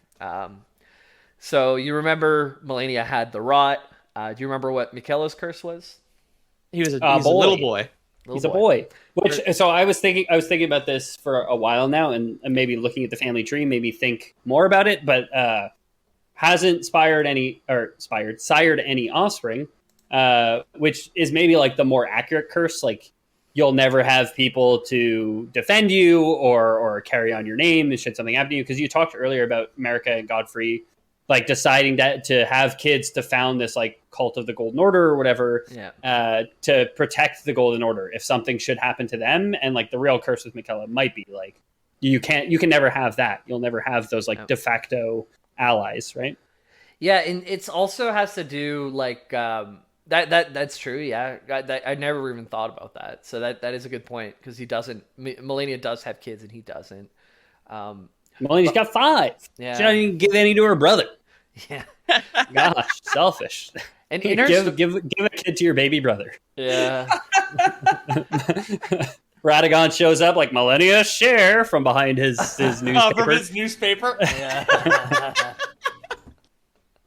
So you remember Malenia had the Rot. Do you remember what Miquella's curse was? He's a little boy. He's a boy. So I was thinking about this for a while now, and maybe looking at the family tree made me think more about it, but hasn't sired any offspring, which is maybe like the more accurate curse. Like, you'll never have people to defend you or carry on your name should something happen to you. Because you talked earlier about America and Godfrey, like, deciding to have kids to found this like cult of the Golden Order or whatever, to protect the Golden Order if something should happen to them. And like the real curse with Miquella might be like you can never have that. You'll never have those like de facto allies, right? Yeah, and it's also has to do like that's true. Yeah, I never even thought about that. So that is a good point, because he doesn't. Malenia does have kids and he doesn't. Malenia's got 5. Yeah, she doesn't even give any to her brother. Yeah, gosh, selfish. And give a kid to your baby brother. Yeah. Radagon shows up like Malenia share from behind his newspaper. From his newspaper. Yeah.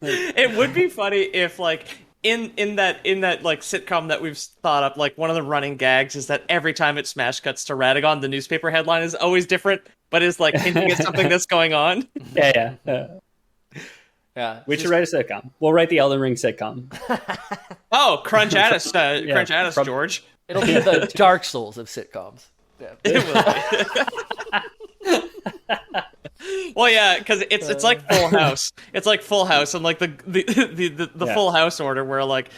It would be funny if, like, in that like sitcom that we've thought up, like, one of the running gags is that every time it smash cuts to Radagon, the newspaper headline is always different, but is like hinting at something that's going on. Yeah. We should write a sitcom. We'll write the Elden Ring sitcom. Oh, crunch at us, George. It'll be the Dark Souls of sitcoms. Yeah. It will be. Well, yeah, because it's like Full House. It's like Full House, and like the Full House order, where like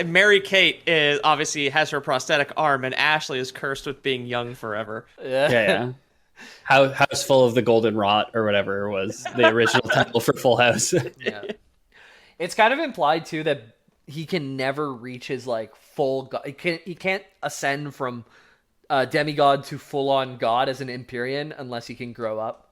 Mary Kate obviously has her prosthetic arm, and Ashley is cursed with being young forever. Yeah. House Full of the Golden Rot, or whatever was the original title for Full House. Yeah. It's kind of implied too that he can never reach his like full god. He can't ascend from demigod to full on god as an Empyrean unless he can grow up.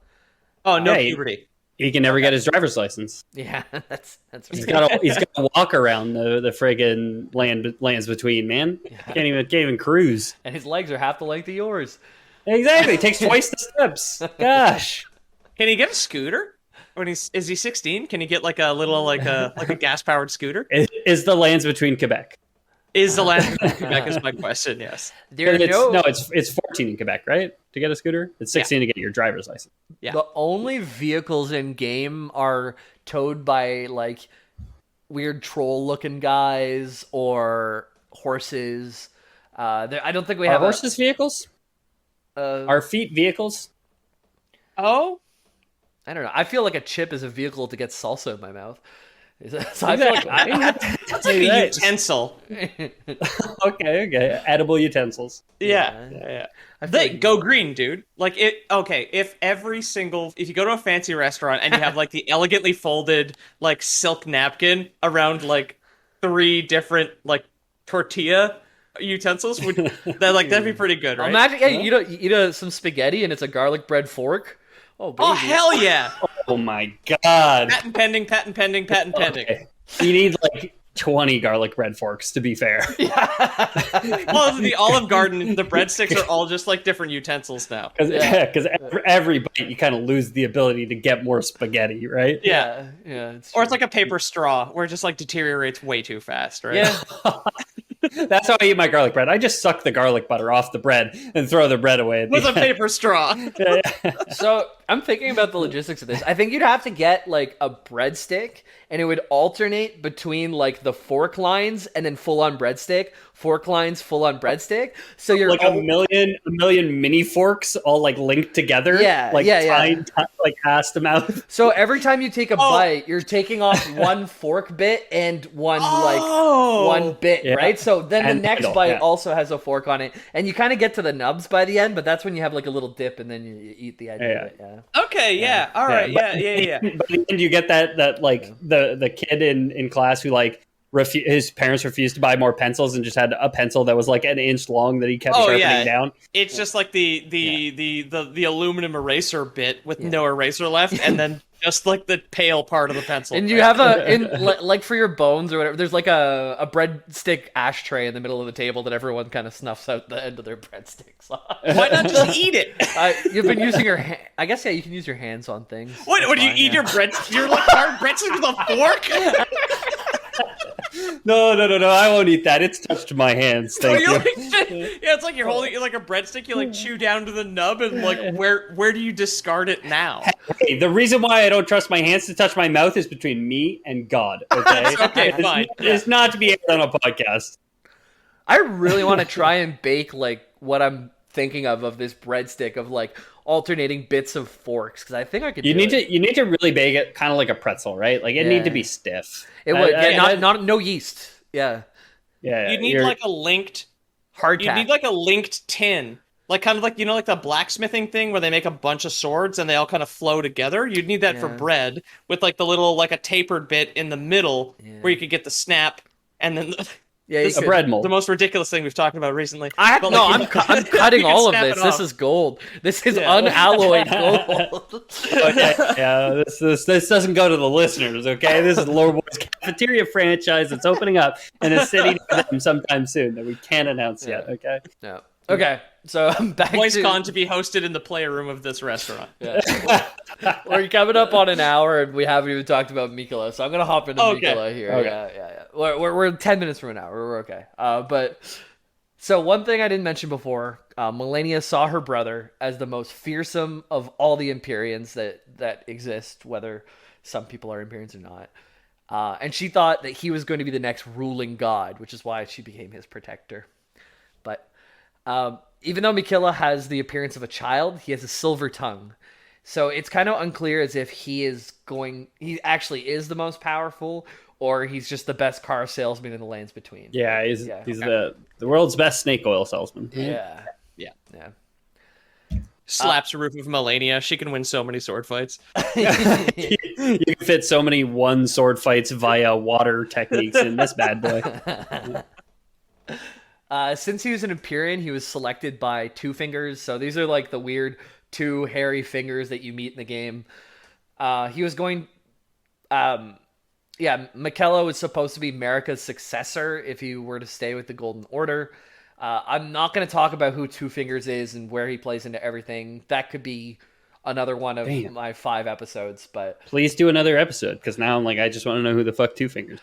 Oh no, puberty. He can never get his driver's license. Yeah, that's right. He's got to walk around the friggin' lands between, man. Yeah. Can't even cruise. And his legs are half the length of yours. Exactly. It takes twice the steps. Gosh. Can he get a scooter? When is he 16? Can he get like a little like a gas powered scooter? Is the lands between Quebec? Is the land between Quebec is my question? Yes. It's 14 in Quebec, right? To get a scooter, it's 16 to get your driver's license. Yeah. The only vehicles in game are towed by like weird troll-looking guys or horses. I don't think we have horses vehicles. Are feet vehicles? Oh, I don't know. I feel like a chip is a vehicle to get salsa in my mouth. So I feel like that's like a utensil. Okay. Edible utensils. Yeah. Go green, dude. Like it. Okay, if you go to a fancy restaurant and you have like the elegantly folded like silk napkin around like 3 different like tortilla utensils, that'd be pretty good, right? Imagine, you eat some spaghetti and it's a garlic bread fork. Oh, baby. Oh, hell yeah! Oh my god! Patent pending. Okay. You need like 20 garlic bread forks, to be fair. Well, the Olive Garden, the breadsticks are all just like different utensils now. Because every bite you kind of lose the ability to get more spaghetti, right? Yeah. Or it's like a paper straw where it just like deteriorates way too fast, right? Yeah. That's how I eat my garlic bread. I just suck the garlic butter off the bread and throw the bread away. With a paper straw. So I'm thinking about the logistics of this. I think you'd have to get like a breadstick and it would alternate between like the fork lines and then full on breadstick, fork lines, full on breadstick. So you're like a million mini forks all like linked together. Tied like ass to mouth. So every time you take a bite, you're taking off one fork bit and one bit, right? So then the next bite also has a fork on it, and you kind of get to the nubs by the end, but that's when you have like a little dip and then you eat the edge of it. Yeah. Okay, yeah. All right, yeah. But in the end, you get that like the kid in class who like his parents refused to buy more pencils and just had a pencil that was like an inch long that he kept sharpening down. It's just like the aluminum eraser bit with no eraser left, and then just like the pale part of the pencil. And you have like for your bones or whatever, there's like a breadstick ashtray in the middle of the table that everyone kind of snuffs out the end of their breadsticks on. Why not just eat it? You've been using your I guess you can use your hands on things. What? Would you eat your like hard breadsticks with a fork? No, I won't eat that. It's touched my hands. Thank you. It's like you're holding like a breadstick. You like chew down to the nub, and like where do you discard it now? Hey, the reason why I don't trust my hands to touch my mouth is between me and God. Okay, fine. It's not to be aired on a podcast. I really want to try and bake like what I'm thinking of this breadstick of like alternating bits of forks because I think I could. You need to really bake it kind of like a pretzel, right? Like it need to be stiff. It would not no yeast. Yeah. You need like a linked hardtack. You need like a linked tin, like kind of like like the blacksmithing thing where they make a bunch of swords and they all kind of flow together. You'd need that for bread with like the little like a tapered bit in the middle where you could get the snap and then. A bread mold. The most ridiculous thing we've talked about recently. I'm cutting all of this. This is gold. This is unalloyed gold. Okay, this doesn't go to the listeners, okay? This is Lore Boys Cafeteria franchise that's opening up in a city near them sometime soon that we can't announce yet, okay? Yeah. Okay, so I'm back VoiceCon to be hosted in the playroom of this restaurant. Yeah. We're coming up on an hour, and we haven't even talked about Miquella, so I'm going to hop into Miquella here. Okay. Yeah. We're 10 minutes from an hour. We're okay. But so one thing I didn't mention before, Malenia saw her brother as the most fearsome of all the Empyreans that exist, whether some people are Empyreans or not. And she thought that he was going to be the next ruling god, which is why she became his protector. But even though Miquella has the appearance of a child, he has a silver tongue. So it's kind of unclear as if he actually is the most powerful, or he's just the best car salesman in the lands between. Yeah, he's the world's best snake oil salesman. Yeah. Slaps the roof of Malenia. She can win so many sword fights. You can fit so many one sword fights via water techniques in this bad boy. Since he was an Empyrean, he was selected by Two Fingers. So these are like the weird two hairy fingers that you meet in the game. He was going... Miquella was supposed to be Marika's successor if he were to stay with the Golden Order. I'm not going to talk about who Two Fingers is and where he plays into everything. That could be another one of Damn. my 5 episodes. But Please do another episode, because now I'm like, I just want to know who the fuck Two Fingers.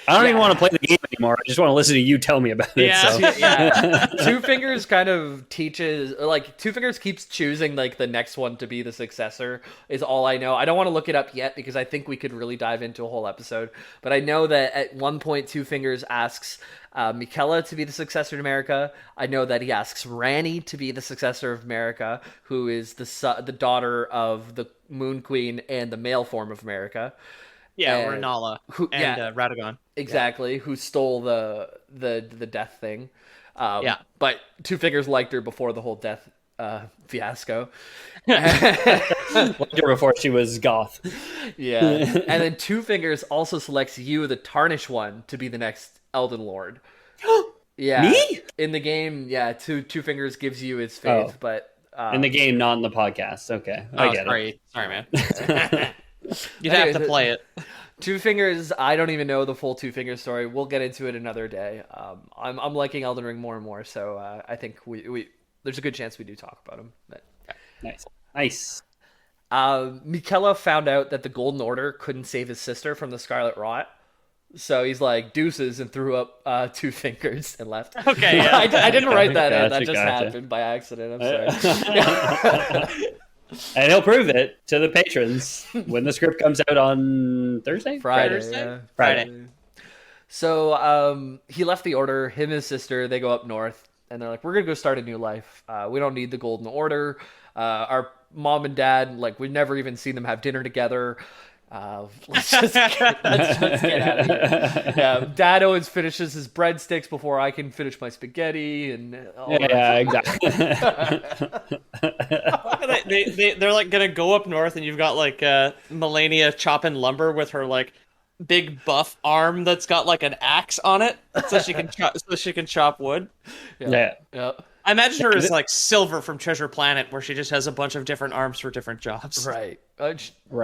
I don't even want to play the game anymore. I just want to listen to you tell me about it. Yeah. So. yeah, Two Fingers kind of teaches, like, Two Fingers keeps choosing like the next one to be the successor is all I know. I don't want to look it up yet because I think we could really dive into a whole episode. But I know that at one point Two Fingers asks Miquella to be the successor to America. I know that he asks Ranni to be the successor of America, who is the daughter of the Moon Queen and the male form of America. Yeah, Renala and Radagon. Exactly, who stole the death thing. But Two Fingers liked her before the whole death fiasco. Liked her before she was goth. Yeah. And then Two Fingers also selects you, the Tarnished One, to be the next Elden Lord. Yeah. Me? In the game, Two Fingers gives you his faith, but in the game, not in the podcast. Okay. I get it. Sorry, man. You'd have to play it. Two Fingers, I don't even know the full Two Fingers story. We'll get into it another day. I'm liking Elden Ring more and more, so I think we there's a good chance we do talk about him. But, Nice. Miquella found out that the Golden Order couldn't save his sister from the Scarlet Rot, so he's like deuces and threw up Two Fingers and left. Okay, yeah. I didn't write that in. That Gotcha. just happened by accident. I'm sorry. And he'll prove it to the patrons when the script comes out on Thursday? Friday. So he left the Order. Him and his sister, they go up north, and they're like, we're going to go start a new life. We don't need the Golden Order. Our mom and dad, like, we've never even seen them have dinner together. Let's just get out of here. Yeah, Dad always finishes his breadsticks before I can finish my spaghetti, and exactly. They're like gonna go up north, and you've got like Malenia chopping lumber with her like big buff arm that's got like an axe on it, so she can chop wood. Yeah. I imagine her as like Silver from Treasure Planet, where she just has a bunch of different arms for different jobs. Right.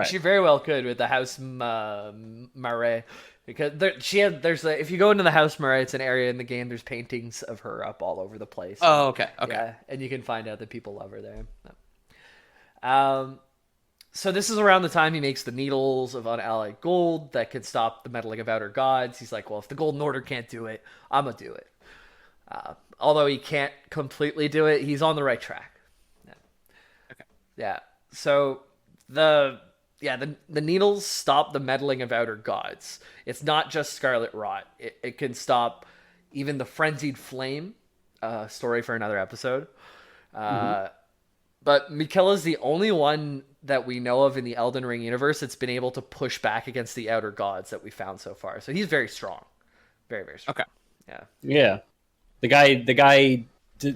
She very well could with the House Marais, because if you go into the House Marais, it's an area in the game. There's paintings of her up all over the place. Oh, okay. Yeah, and you can find out that people love her there. So this is around the time he makes the needles of unalloyed gold that can stop the meddling of outer gods. He's like, well, if the Golden Order can't do it, I'm gonna do it. Although he can't completely do it, he's on the right track. Yeah. Okay. Yeah. So the needles stop the meddling of outer gods. It's not just Scarlet Rot. It can stop even the Frenzied Flame. Story for another episode. But Miquella's the only one that we know of in the Elden Ring universe that's been able to push back against the outer gods that we found so far. So he's very strong. Very, very strong. Okay. Yeah. The guy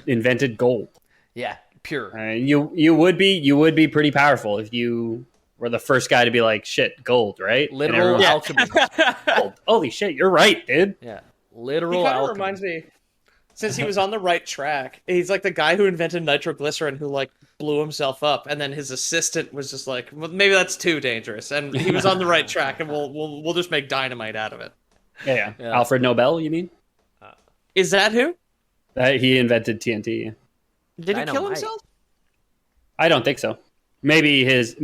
invented gold. Yeah, pure. You would be pretty powerful if you were the first guy to be like, shit, gold, right? Literal alchemy. Gold. Holy shit, you're right, dude. Yeah, literal He kind of alchemy. reminds me, since he was on the right track, he's like the guy who invented nitroglycerin who like blew himself up, and then his assistant was just like, well, maybe that's too dangerous, and he was on the right track, and we'll just make dynamite out of it. Yeah. Alfred Nobel, you mean? Is that who? He invented TNT. Did he kill himself? I don't think so. Maybe his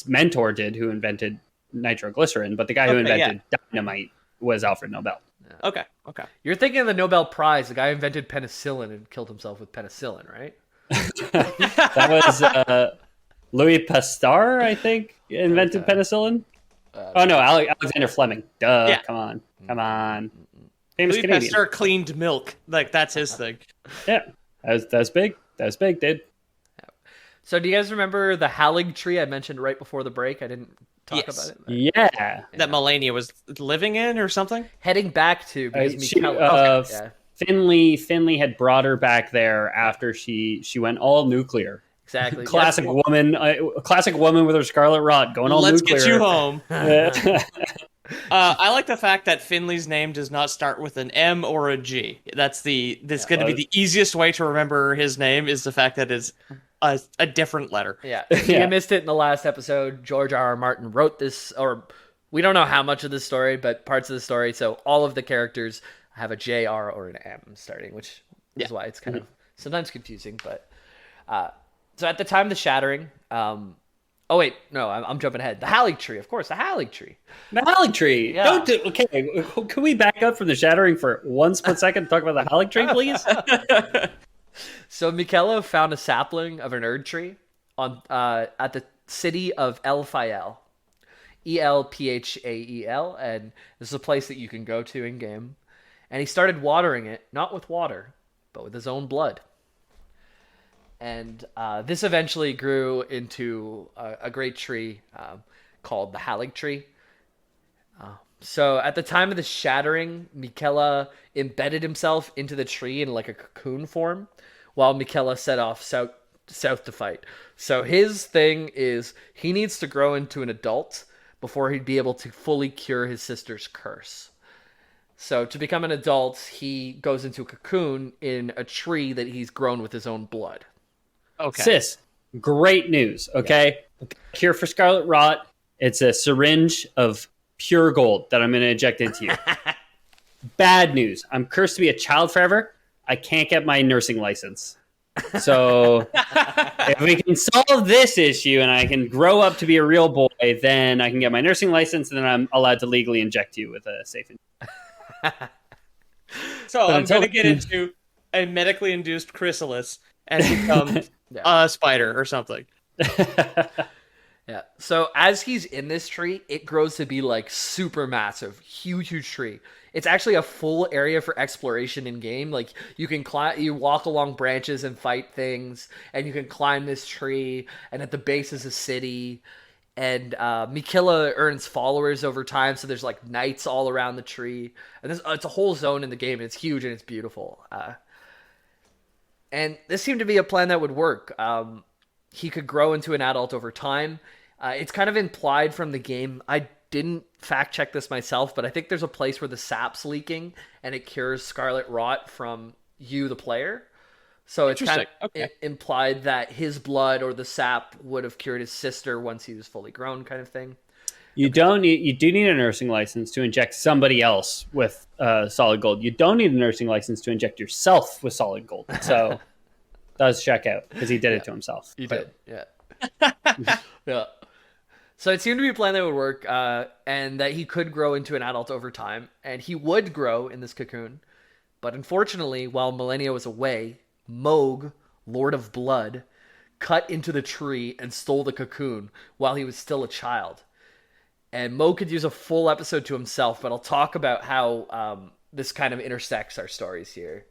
mentor did, who invented nitroglycerin, but the guy who invented dynamite was Alfred Nobel. Okay. You're thinking of the Nobel Prize, the guy who invented penicillin and killed himself with penicillin, right? That was Louis Pasteur, I think, invented penicillin. Oh no, Alexander Fleming. Duh, Yeah. Come on. Famous Louis Canadian. Pasteur cleaned milk. Like, that's his thing. Yeah, that's big. That's big, dude. So do you guys remember the Hallig tree I mentioned right before the break? I didn't talk about it. Yeah. That Malenia was living in or something? Heading back to, because Miquella... Finley had brought her back there after she went all nuclear. Exactly. Classic woman with her scarlet rot going all Let's nuclear. get you home. I like the fact that Finley's name does not start with an M or a G. That's going to be the easiest way to remember his name, is the fact that it's a different letter. Yeah. If you missed it in the last episode, George R.R. Martin wrote this, or we don't know how much of the story, but parts of the story. So all of the characters have a J, R, or an M starting, which is why it's kind of sometimes confusing. But So at the time of the shattering, oh wait, no, I'm jumping ahead. The Halig tree, of course, the Halig tree. The Halig tree. Yeah. Okay, can we back up from the shattering for one split second to talk about the Halig tree, please? So Miquella found a sapling of an Erd tree on at the city of Elphael. Elphael, and this is a place that you can go to in game. And he started watering it, not with water, but with his own blood. And this eventually grew into a great tree called the Halig tree. So at the time of the shattering, Miquella embedded himself into the tree in like a cocoon form, while Miquella set off south to fight. So his thing is he needs to grow into an adult before he'd be able to fully cure his sister's curse. So to become an adult, he goes into a cocoon in a tree that he's grown with his own blood. Okay. Sis, great news, okay? Yeah. Cure for Scarlet Rot. It's a syringe of pure gold that I'm going to inject into you. Bad news. I'm cursed to be a child forever. I can't get my nursing license. So if we can solve this issue and I can grow up to be a real boy, then I can get my nursing license and then I'm allowed to legally inject you with a safe injection. So I'm going to get into a medically induced chrysalis and become a spider or something. Yeah. So as he's in this tree, it grows to be like super massive, huge tree. It's actually a full area for exploration in game. Like you can you walk along branches and fight things, and you can climb this tree. And at the base is a city. And Miquella earns followers over time, so there's like knights all around the tree. And it's a whole zone in the game, and it's huge and it's beautiful. And this seemed to be a plan that would work. He could grow into an adult over time. It's kind of implied from the game. I didn't fact check this myself, but I think there's a place where the sap's leaking and it cures Scarlet Rot from you, the player. So it's kind of implied that his blood or the sap would have cured his sister once he was fully grown, kind of thing. You do need a nursing license to inject somebody else with solid gold. You don't need a nursing license to inject yourself with solid gold. So does check out because he did it to himself. He did, yeah. Yeah. So it seemed to be a plan that would work, and that he could grow into an adult over time, and he would grow in this cocoon. But unfortunately, while Malenia was away, Mohg, Lord of Blood, cut into the tree and stole the cocoon while he was still a child. And Mohg could use a full episode to himself, but I'll talk about how this kind of intersects our stories here.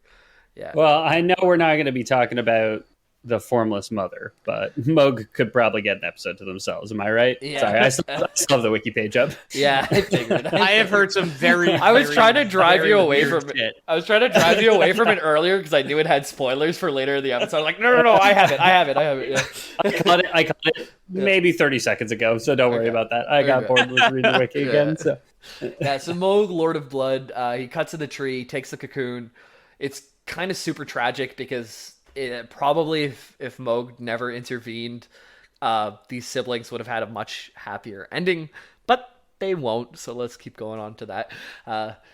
Yeah. Well, I know we're not going to be talking about the formless mother, but Mohg could probably get an episode to themselves. Am I right? Yeah. Sorry, I still have the wiki page up. Yeah, I figured. I have heard some I was trying to drive you away from it. I was trying to drive you away from it earlier because I knew it had spoilers for later in the episode. I'm like, no, I have it. Yeah. I caught it maybe 30 seconds ago, so don't worry about that. I got bored with reading the wiki again. So so Mohg, Lord of Blood, he cuts to the tree, takes the cocoon. It's kind of super tragic because probably if Mohg never intervened, these siblings would have had a much happier ending, but they won't, so let's keep going on to that.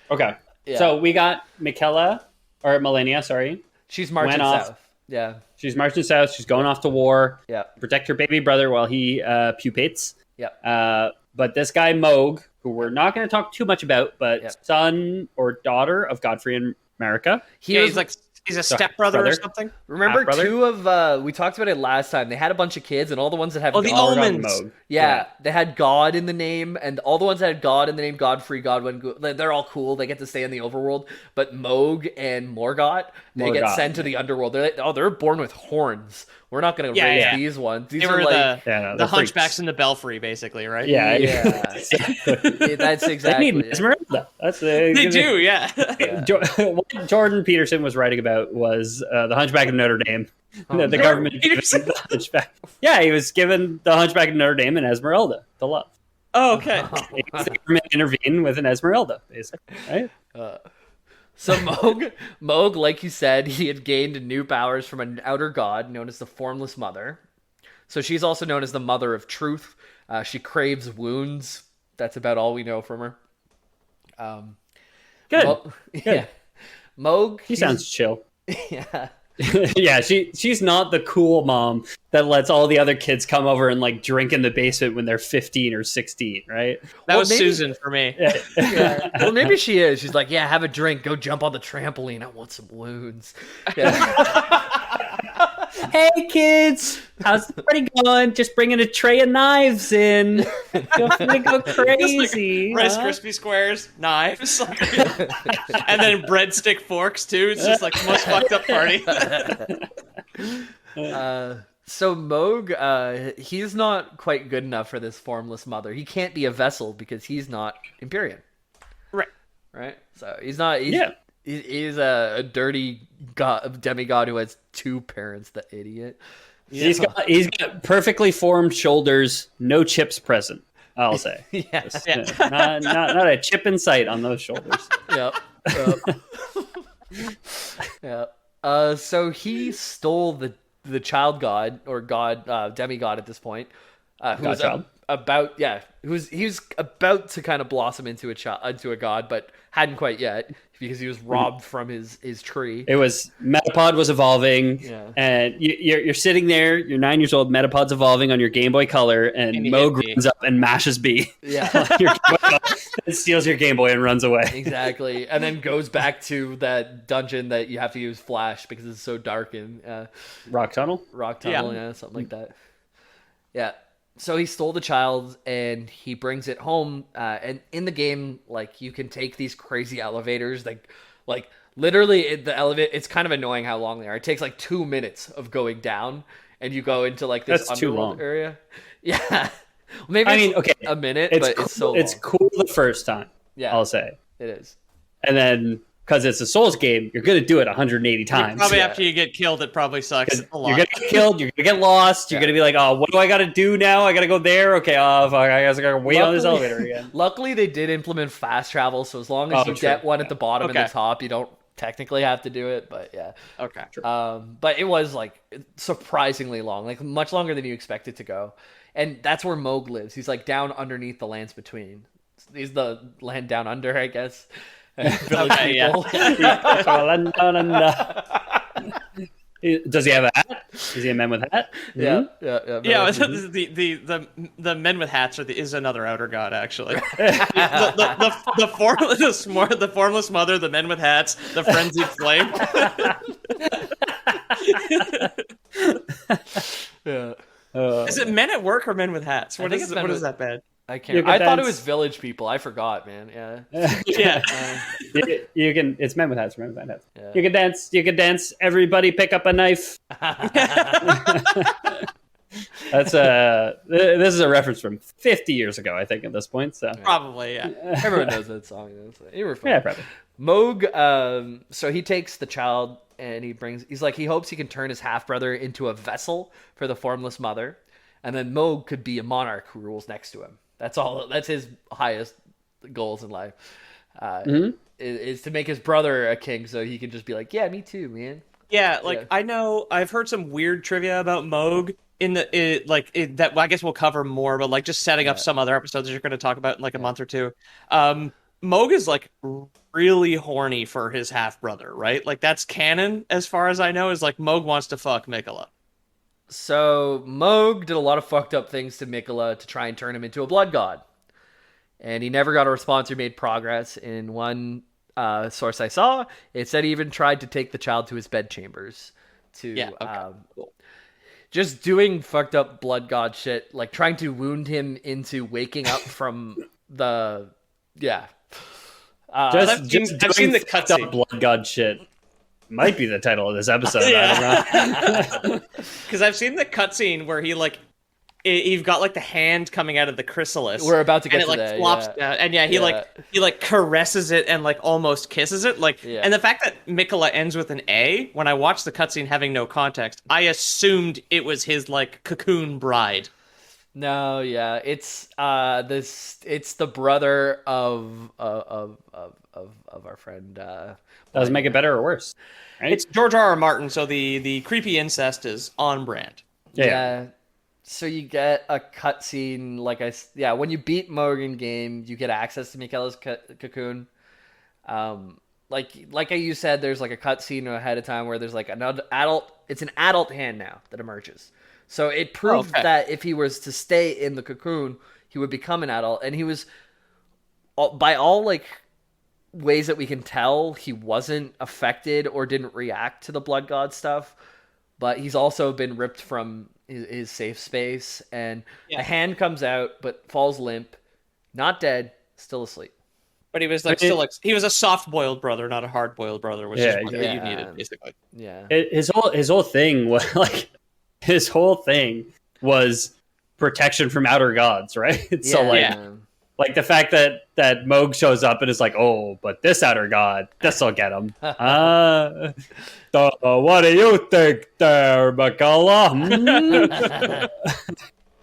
Okay. Yeah. So we got Miquella, or Malenia, sorry. She's marching south. Yeah. She's marching south. She's going off to war. Yeah. Protect her baby brother while he pupates. Yeah. But this guy Mohg, who we're not going to talk too much about, but son or daughter of Godfrey and Marika. He's a stepbrother or something. Remember two of we talked about it last time. They had a bunch of kids, and all the ones that have the omens. Yeah, they had God in the name, and all the ones that had God in the name, Godfrey, Godwin, they're all cool. They get to stay in the overworld. But Mohg and Morgott, they get sent to the underworld. They're born with horns. We're not going to raise these ones. These are like the hunchbacks in the belfry, basically, right? Yeah. That's exactly. They need Esmeralda. They do, yeah. What Jordan Peterson was writing about was the Hunchback of Notre Dame. The government the Hunchback. Yeah, he was given the Hunchback of Notre Dame and Esmeralda to love. Oh, okay. The government intervened with an Esmeralda, basically, right? So Mohg, like you said, he had gained new powers from an outer god known as the Formless Mother. So she's also known as the Mother of Truth. She craves wounds. That's about all we know from her. Good. Yeah. Mohg. He sounds chill. Yeah. Yeah, she's not the cool mom that lets all the other kids come over and like drink in the basement when they're 15 or 16, right? That was Susan for me. Yeah. Well, maybe she is. She's like, yeah, have a drink, go jump on the trampoline. I want some wounds. Yeah. Hey kids, how's the party going? Just bringing a tray of knives in. Feel free to go crazy. Rice Krispie squares, knives, and then breadstick forks too. It's just like the most fucked up party. So Moog, he's not quite good enough for this formless mother. He can't be a vessel because he's not Empyrean. Right. So he's not. He's a dirty demigod who has two parents. The idiot. Yeah. He's got perfectly formed shoulders, no chips present. I'll say. Yes. Not a chip in sight on those shoulders. Yep. Yeah. So he stole the child god or god demigod at this point, who was about to kind of blossom into a god, but hadn't quite yet because he was robbed from his tree. It was Metapod was evolving, and you're sitting there. You're 9 years old. Metapod's evolving on your Game Boy Color, and Moog runs up and mashes B. Yeah, and steals your Game Boy and runs away. Exactly, and then goes back to that dungeon that you have to use flash because it's so dark in Rock Tunnel, something like that. Yeah. So he stole the child and he brings it home. And in the game, like you can take these crazy elevators, like literally the elevator. It's kind of annoying how long they are. It takes like 2 minutes of going down, and you go into like this underworld area. Yeah, well, maybe a minute, but cool. it's so long. It's cool the first time. Yeah, I'll say it is. And then, because it's a Souls game, you're going to do it 180 times. Probably after you get killed, it probably sucks a lot. You're going to get killed, you're going to get lost, you're going to be like, oh, what do I got to do now? I got to go there? Okay, fuck, I guess I got to wait on this elevator again. Luckily, they did implement fast travel, so as long as you get one at the bottom and the top, you don't technically have to do it, but yeah. Okay. But it was like surprisingly long, like much longer than you expect it to go. And that's where Moog lives. He's like down underneath the lands between. He's the land down under, I guess. Okay, yeah. Does he have a hat? Is he a man with a hat? Yeah. The men with hats is another outer god, actually. the formless mother, the men with hats, the frenzied flame. Yeah. Is it men at work or men with hats? What is that bad? I can't. I thought it was village people. I forgot, man. Yeah. Yeah. You can. It's men with hats. Men with hats. Yeah. You can dance. You can dance. Everybody, pick up a knife. That's This is a reference from 50 years ago, I think, at this point. So probably, yeah. Everyone knows that song. You were fun. Yeah, probably. Moog. So he takes the child and he hopes he can turn his half brother into a vessel for the formless mother, and then Moog could be a monarch who rules next to him. That's all. That's his highest goals in life. Is to make his brother a king, so he can just be like, yeah, me too, man. Yeah, I know I've heard some weird trivia about Moog that I guess we'll cover more, but like just setting up some other episodes that you're going to talk about in like a month or two. Moog is like really horny for his half brother, right? Like that's canon as far as I know. Is like Moog wants to fuck Miquella. So Moog did a lot of fucked up things to Miquella to try and turn him into a blood god. And he never got a response or made progress. In one source I saw, it said he even tried to take the child to his bedchambers just doing fucked up blood god shit, like trying to wound him into waking up from the I've seen the cutscene. Blood god shit might be the title of this episode. I don't know. Because I've seen the cutscene where you've got like the hand coming out of the chrysalis. We're about to get to that. And it like flops down. And he caresses it and like almost kisses it. And the fact that Miquella ends with an A, when I watched the cutscene having no context, I assumed it was his like cocoon bride. No, yeah, it's the brother of our friend. Does it make it better or worse? Right? It's George R.R. Martin, so the creepy incest is on brand. Yeah. So you get a cutscene, when you beat Moog in game, you get access to Miquella's cocoon. like you said, there's like a cutscene ahead of time where there's like another adult. It's an adult hand now that emerges. So it proved that if he was to stay in the cocoon, he would become an adult, and he was, by all like ways that we can tell, he wasn't affected or didn't react to the blood god stuff. But he's also been ripped from his safe space, and the hand comes out, but falls limp, not dead, still asleep. But he was like he was a soft-boiled brother, not a hard-boiled brother, which is what you needed, basically. Yeah. His whole thing was protection from outer gods, right? So like the fact that Moog shows up and is like, oh, but this outer god, this'll get him. What do you think there, Miquella?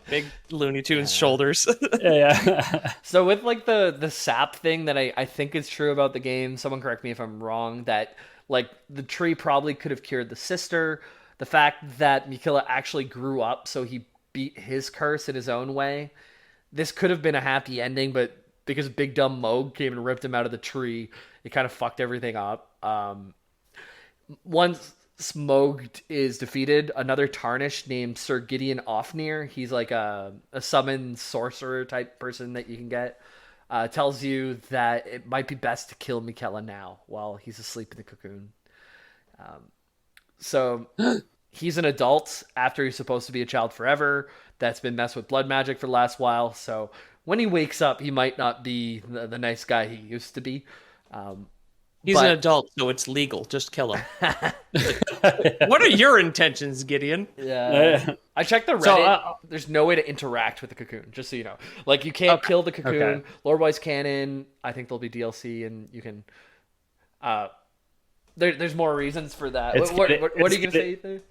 Big Looney Tunes shoulders. Yeah. So with like the sap thing that I think is true about the game, someone correct me if I'm wrong, that like the tree probably could have cured the sister. The fact that Miquella actually grew up, so he beat his curse in his own way. This could have been a happy ending, but because Big Dumb Moog came and ripped him out of the tree, it kind of fucked everything up. Once Moog is defeated, another Tarnished named Sir Gideon Ofnir, he's like a summon sorcerer type person that you can get, tells you that it might be best to kill Miquella now while he's asleep in the cocoon. So he's an adult after he's supposed to be a child forever that's been messed with blood magic for the last while. So when he wakes up, he might not be the nice guy he used to be. He's an adult, so it's legal. Just kill him. What are your intentions, Gideon? Yeah. I checked the Reddit. So, there's no way to interact with the cocoon, just so you know. Like, you can't kill the cocoon. Okay. Lore-wise canon, I think there'll be DLC, and you can... there's more reasons for that. What are you going to say, Ethan?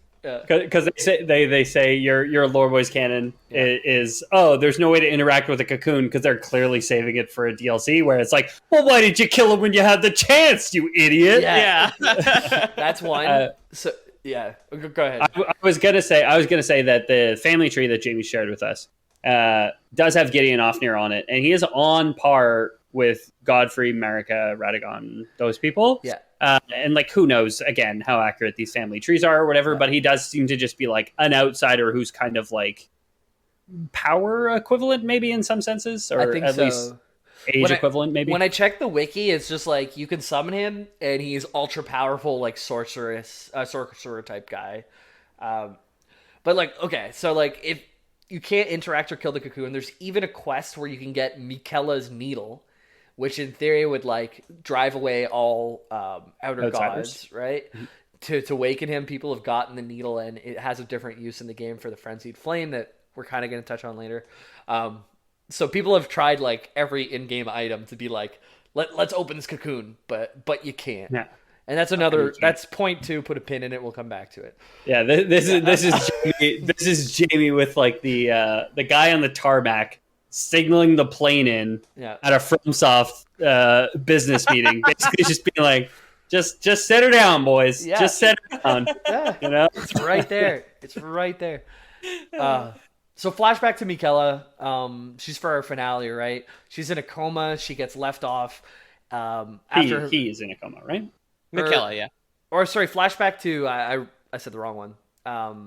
Because they say your lore boys canon is there's no way to interact with a cocoon because they're clearly saving it for a DLC where it's like, well, why did you kill him when you had the chance, you idiot? Yeah. That's one. So yeah, go ahead. I was gonna say that the family tree that Jamie shared with us does have Gideon Ofnir on it, and he is on par with Godfrey, Marika, Radagon, those people. Yeah. And like, who knows again how accurate these family trees are or whatever, but he does seem to just be like an outsider who's kind of like power equivalent maybe in some senses, or I think at least age equivalent maybe. When I check the wiki, it's just like you can summon him and he's ultra powerful, like sorcerer type guy. But like, okay, so like if you can't interact or kill the cocoon, there's even a quest where you can get Miquella's needle, which in theory would like drive away all outer gods, right? Mm-hmm. To awaken him, people have gotten the needle, and it has a different use in the game for the frenzied flame that we're kind of going to touch on later. So people have tried like every in-game item to be like, let's open this cocoon, but you can't. Yeah. And that's that's point 2. Put a pin in it. We'll come back to it. Yeah, this is Jamie, this is Jamie with like the guy on the tarmac signaling the plane in at a FromSoft business meeting, basically just being like, just set her down, boys. Yeah. Just set her down. Yeah. You know, it's right there. It's right there. So flashback to Miquella. She's for our finale, right? She's in a coma. She gets left off. After he is in a coma, right? Miquella, yeah. Or sorry, flashback to I said the wrong one.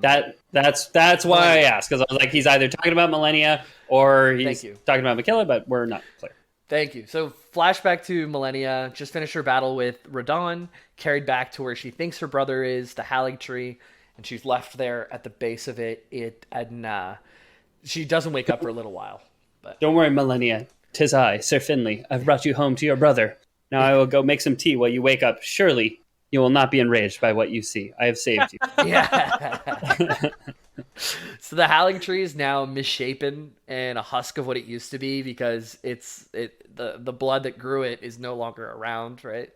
That's why I asked, because I was like, he's either talking about Malenia or he's talking about Miquella, but we're not clear. Thank you. So flashback to Malenia, just finished her battle with Radon, carried back to where she thinks her brother is, the Halig tree, and she's left there at the base of it. She doesn't wake up for a little while. But don't worry, Malenia. 'Tis I, Sir Finley. I've brought you home to your brother. Now I will go make some tea while you wake up. Surely you will not be enraged by what you see. I have saved you. Yeah. So the Halig tree is now misshapen and a husk of what it used to be because the blood that grew it is no longer around, right?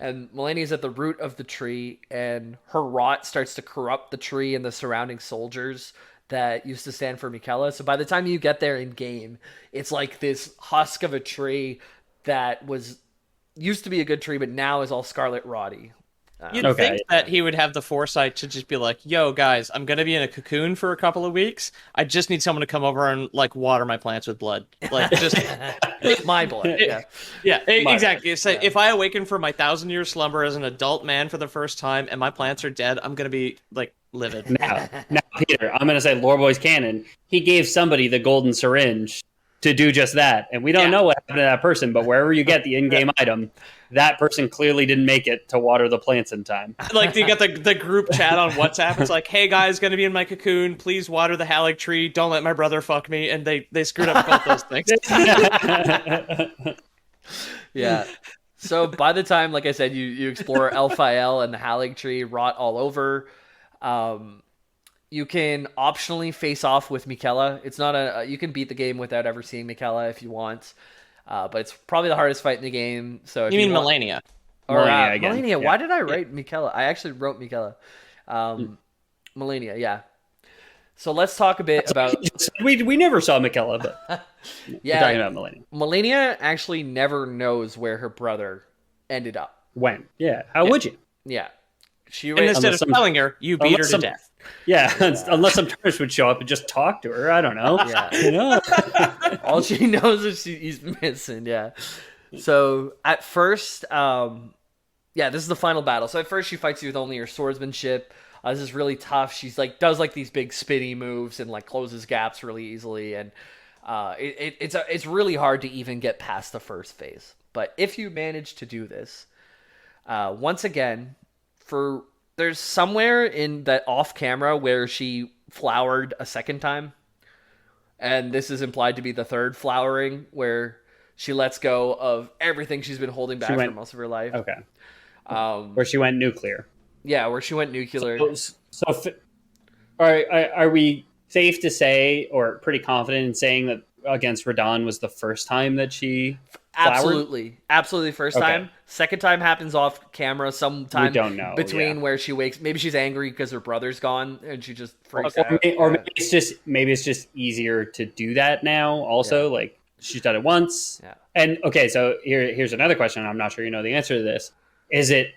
And Malenia is at the root of the tree, and her rot starts to corrupt the tree and the surrounding soldiers that used to stand for Miquella. So by the time you get there in game, it's like this husk of a tree that used to be a good tree, but now is all scarlet rotty. You'd think that he would have the foresight to just be like, yo, guys, I'm going to be in a cocoon for a couple of weeks. I just need someone to come over and, like, water my plants with blood. Like, just... my blood, exactly. So if I awaken from my 1,000-year slumber as an adult man for the first time and my plants are dead, I'm going to be, like, livid. Now, Peter, I'm going to say Loreboy's canon. He gave somebody the golden syringe to do just that. And we don't know what happened to that person, but wherever you get the in-game item, that person clearly didn't make it to water the plants in time. Like, you got the group chat on WhatsApp. It's like, hey, guys, going to be in my cocoon. Please water the halig tree. Don't let my brother fuck me. And they screwed up both those things. Yeah. So by the time, like I said, you explore Elphael and the halig tree, rot all over. You can optionally face off with Miquella. It's not you can beat the game without ever seeing Miquella if you want. But it's probably the hardest fight in the game. So if you mean Malenia? Or Malenia. Why did I write Miquella? I actually wrote Miquella. Malenia, yeah. So let's talk a bit about... we never saw Miquella, but yeah, we're talking about Malenia. Malenia actually never knows where her brother ended up. When? Yeah. How would you? Yeah. And instead of telling her, you beat her to death. Yeah, unless some tourist would show up and just talk to her. I don't know. Yeah. All she knows is he's missing, yeah. So at first, this is the final battle. So at first she fights you with only her swordsmanship. This is really tough. She's like does like these big spinny moves and like closes gaps really easily, and it's really hard to even get past the first phase. But if you manage to do this, once again, there's somewhere in that off camera where she flowered a second time, and this is implied to be the third flowering, where she lets go of everything she's been holding back for most of her life. Okay. Where she went nuclear. Yeah, where she went nuclear. Are we safe to say, or pretty confident in saying, that against Radahn was the first time that she flowered? Absolutely first time. Second time happens off camera sometime. We don't know, between where she wakes. Maybe she's angry because her brother's gone and she just freaks out. Or maybe it's just easier to do that now. Also, like she's done it once. Yeah. And okay, so here's another question. I'm not sure you know the answer to this. Is it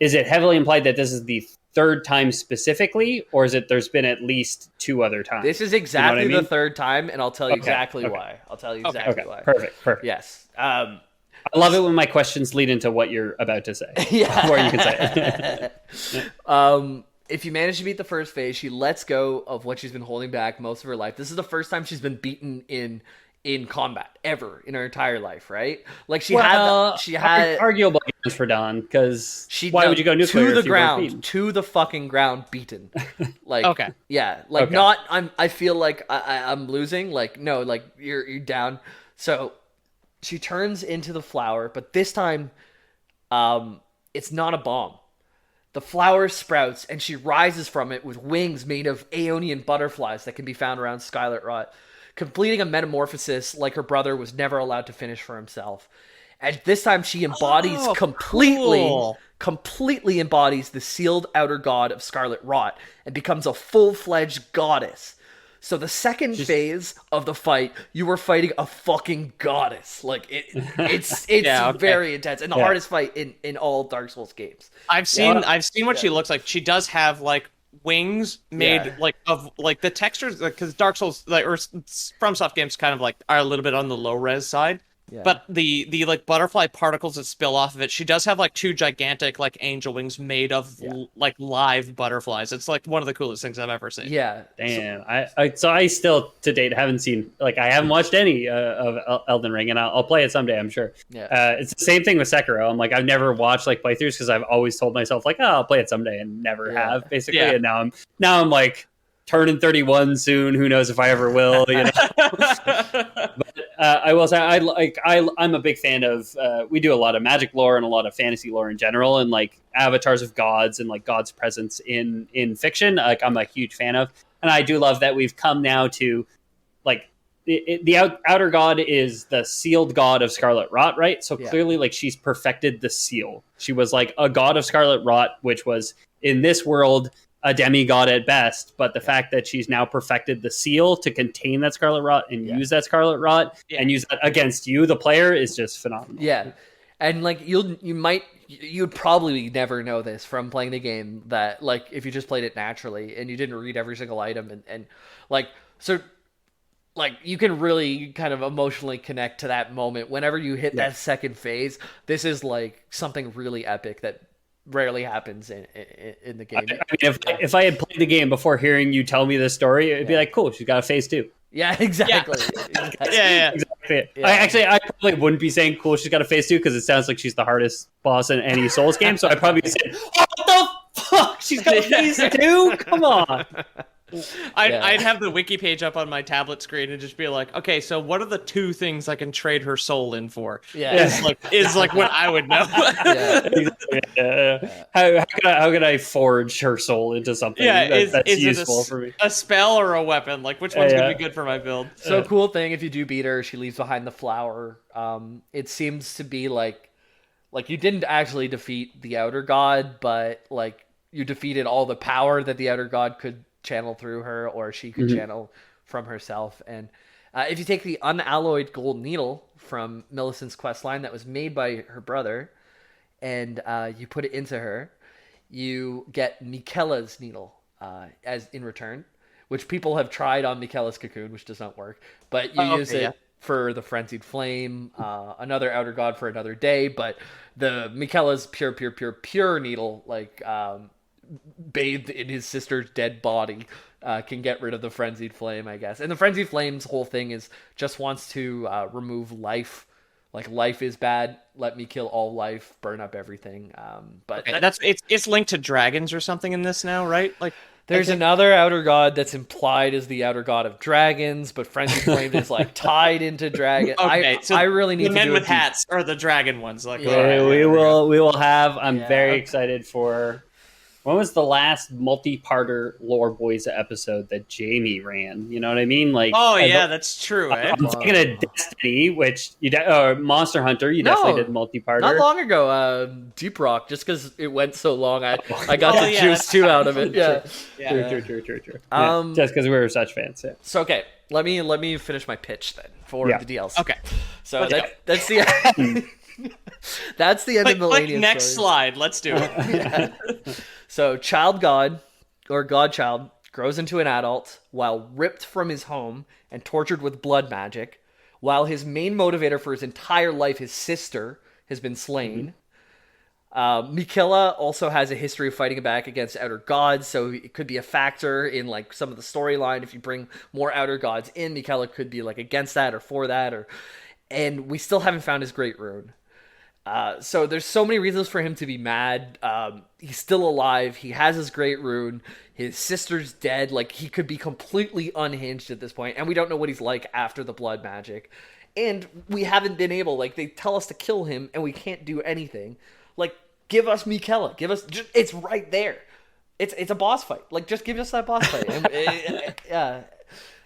heavily implied that this is the third time specifically, or is it there's been at least two other times? This is exactly the third time, and I'll tell you exactly why. I'll tell you exactly why. Perfect. Yes. I love it when my questions lead into what you're about to say. Yeah. Before you can say it. If you manage to beat the first phase, she lets go of what she's been holding back most of her life. This is the first time she's been beaten in combat ever in her entire life, right? Like she had arguable against Radahn, because why would you go nuclear to the ground, to the fucking ground, beaten? Like I feel like I'm losing. Like no, like you're down. So she turns into the flower, but this time, it's not a bomb. The flower sprouts and she rises from it with wings made of Aeonian butterflies that can be found around Scarlet Rot, completing a metamorphosis like her brother was never allowed to finish for himself. And this time she embodies completely embodies the sealed outer god of Scarlet Rot and becomes a full-fledged goddess. So the second phase of the fight, you were fighting a fucking goddess. Like it's very intense and the hardest fight in all Dark Souls games. I've seen what she looks like. She does have like wings made of the textures, because Dark Souls or FromSoft games kind of like are a little bit on the low res side. Yeah. But the like butterfly particles that spill off of it, she does have like two gigantic like angel wings made of like live butterflies. It's like one of the coolest things I've ever seen. Yeah. Damn. I still to date haven't seen, like, I haven't watched any of Elden Ring, and I'll play it someday, I'm sure. Yeah. It's the same thing with Sekiro. I'm like, I've never watched like playthroughs because I've always told myself like, I'll play it someday, and never have, basically. Yeah. And now I'm like turning 31 soon. Who knows if I ever will, you know? But I will say I'm a big fan of we do a lot of magic lore and a lot of fantasy lore in general, and like avatars of gods and like God's presence in fiction. Like I'm a huge fan of, and I do love that we've come now to like the outer god is the sealed god of Scarlet Rot, right? So clearly, like, she's perfected the seal. She was like a god of Scarlet Rot, which was in this world a demigod at best, but the fact that she's now perfected the seal to contain that Scarlet Rot and use that Scarlet Rot and use that against you, the player, is just phenomenal. Yeah. And like you might you'd probably never know this from playing the game, that like if you just played it naturally and you didn't read every single item and like so like you can really kind of emotionally connect to that moment whenever you hit that second phase. This is like something really epic that rarely happens in the game. I mean, if I had played the game before hearing you tell me this story, it'd be like, cool, she's got a phase 2. Yeah, exactly. Yeah. Exactly. I probably wouldn't be saying cool, she's got a phase 2, because it sounds like she's the hardest boss in any Souls game. So I'd probably be saying, what the fuck? She's got a phase 2? Come on. I'd have the wiki page up on my tablet screen and just be like, okay, so what are the 2 things I can trade her soul in for? Is like what I would know. How can I forge her soul into something that's useful for me? A spell or a weapon? Like, which one's gonna be good for my build? So cool thing, if you do beat her, she leaves behind the flower. It seems to be like you didn't actually defeat the Outer God, but like you defeated all the power that the Outer God could channel through her, or she could channel from herself. And if you take the unalloyed gold needle from Millicent's questline that was made by her brother, and you put it into her, you get Miquella's needle as in return, which people have tried on Miquella's cocoon, which does not work, but you use it for the frenzied flame, another Outer God for another day. But the Miquella's pure needle, like bathed in his sister's dead body, can get rid of the frenzied flame, I guess. And the frenzied flame's whole thing is just wants to remove life. Like, life is bad, let me kill all life, burn up everything. But it's linked to dragons or something in this now, right? Like, there's another Outer God that's implied as the Outer God of dragons, but frenzied flame is like tied into dragon. Okay, I really need the to men with hats are the dragon ones. Like, we will have. I'm very excited for. When was the last multi-parter Lore Boys episode that Jamie ran? You know what I mean? Like, that's true. I'm thinking of Destiny, which Monster Hunter. You definitely did multi-parter. Not long ago, Deep Rock. Just because it went so long, I got the juice too out of it. True. Just because we were such fans. Yeah. So okay, let me finish my pitch then for the DLC. Okay, so that's the that's the end of Malenia. Next slide. Let's do it. So, child god, or godchild, grows into an adult while ripped from his home and tortured with blood magic, while his main motivator for his entire life, his sister, has been slain. Miquella also has a history of fighting back against Outer Gods, so it could be a factor in like some of the storyline. If you bring more Outer Gods in, Miquella could be like against that or for that. And we still haven't found his Great Rune. So there's so many reasons for him to be mad. He's still alive. He has his Great Rune. His sister's dead. Like, he could be completely unhinged at this point, and we don't know what he's like after the blood magic. And we haven't been able, like, they tell us to kill him, and we can't do anything. Like, give us Miquella. It's right there. It's a boss fight. Like, just give us that boss fight.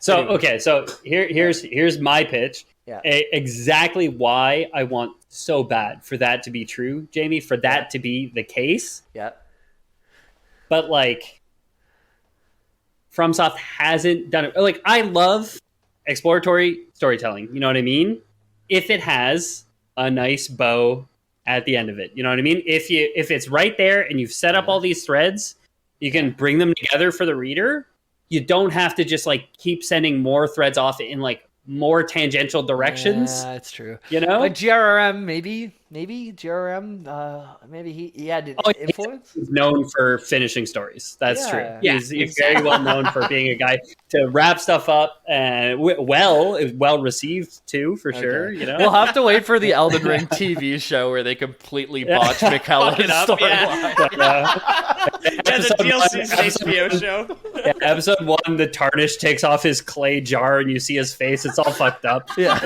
So, okay, so here's my pitch. Yeah. Exactly why I want so bad for that to be true, Jamie, for that to be the case. Yeah. But, like, FromSoft hasn't done it. Like, I love exploratory storytelling, you know what I mean? If it has a nice bow at the end of it, you know what I mean? If it's right there and you've set up all these threads, you can bring them together for the reader. You don't have to just, like, keep sending more threads off in, like, more tangential directions. Yeah, that's true. You know? Like GRRM, maybe GRRM, maybe he had influence. He's known for finishing stories. That's true. Yeah, he's very well known for being a guy to wrap stuff up, and well received too, for sure. You know, we'll have to wait for the Elden Ring TV show where they completely botch Miquella's storyline. The DLC's HBO show. Yeah, episode 1, the Tarnish takes off his clay jar, and you see his face. It's all fucked up. Yeah.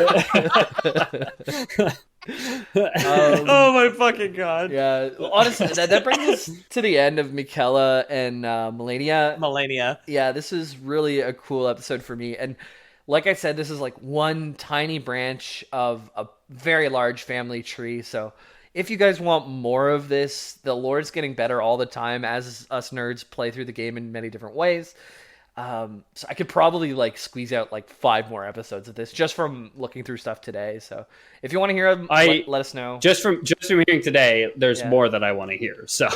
Oh my fucking god. Yeah, honestly, that brings us to the end of Miquella and Malenia. Yeah, this is really a cool episode for me. And like I said, this is like one tiny branch of a very large family tree. So if you guys want more of this, the lore's getting better all the time as us nerds play through the game in many different ways. So I could probably like squeeze out like 5 more episodes of this just from looking through stuff today. So if you want to hear them, let us know. Just from hearing today, there's more that I want to hear. So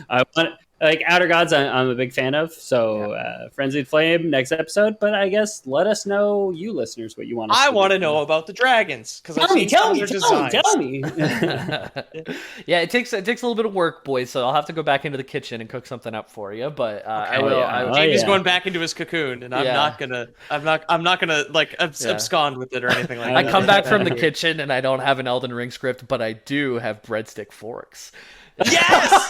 I want like Outer Gods. I'm a big fan of. So Frenzied Flame next episode. But I guess let us know, you listeners, what you want. I want to know about the dragons because tell me. Tell me. Yeah, it takes a little bit of work, boys. So I'll have to go back into the kitchen and cook something up for you. But I will. Jamie's going back into his cocoon, and I'm not gonna like abscond with it or anything like that. I come back from the kitchen and I don't have an Elden Ring script, but I do have breadstick forks. Yes.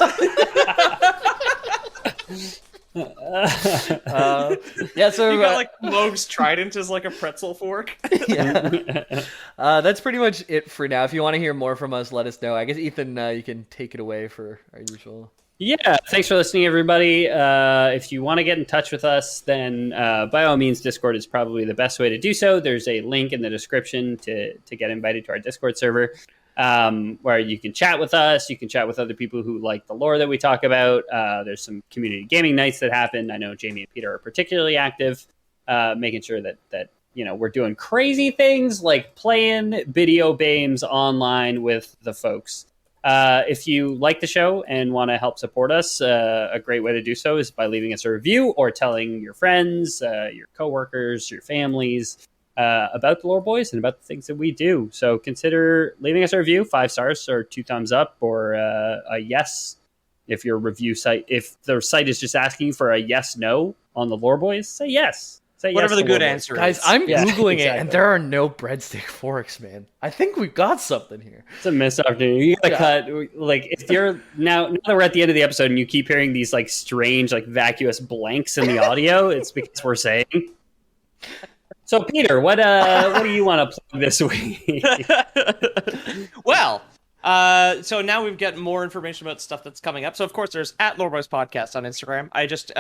So you got like Moog's trident is like a pretzel fork. That's pretty much it for now. If you want to hear more from us, let us know. I guess Ethan, you can take it away for our usual. Yeah, thanks for listening, everybody. If you want to get in touch with us, then by all means, Discord is probably the best way to do so. There's a link in the description to get invited to our Discord server, where you can chat with us. You can chat with other people who like the lore that we talk about. There's some community gaming nights that happen. I know Jamie and Peter are particularly active, making sure that we're doing crazy things like playing video games online with the folks. If you like the show and want to help support us, a great way to do so is by leaving us a review or telling your friends, your coworkers, your families about the Lore Boys and about the things that we do. So consider leaving us a review, 5 stars or 2 thumbs up, or a yes if your review site, if the site is just asking for a yes, no on the Lore Boys, say yes. Whatever the good answer is. Guys, I'm Googling it, and there are no breadstick forks, man. I think we've got something here. It's a missed opportunity. You gotta cut. Like, if you're now that we're at the end of the episode and you keep hearing these like strange, like vacuous blanks in the audio, it's because we're saying. So, Peter, what do you want to plug this week? Well, so now we've got more information about stuff that's coming up. So, of course, there's @LoreBoys Podcast on Instagram. I just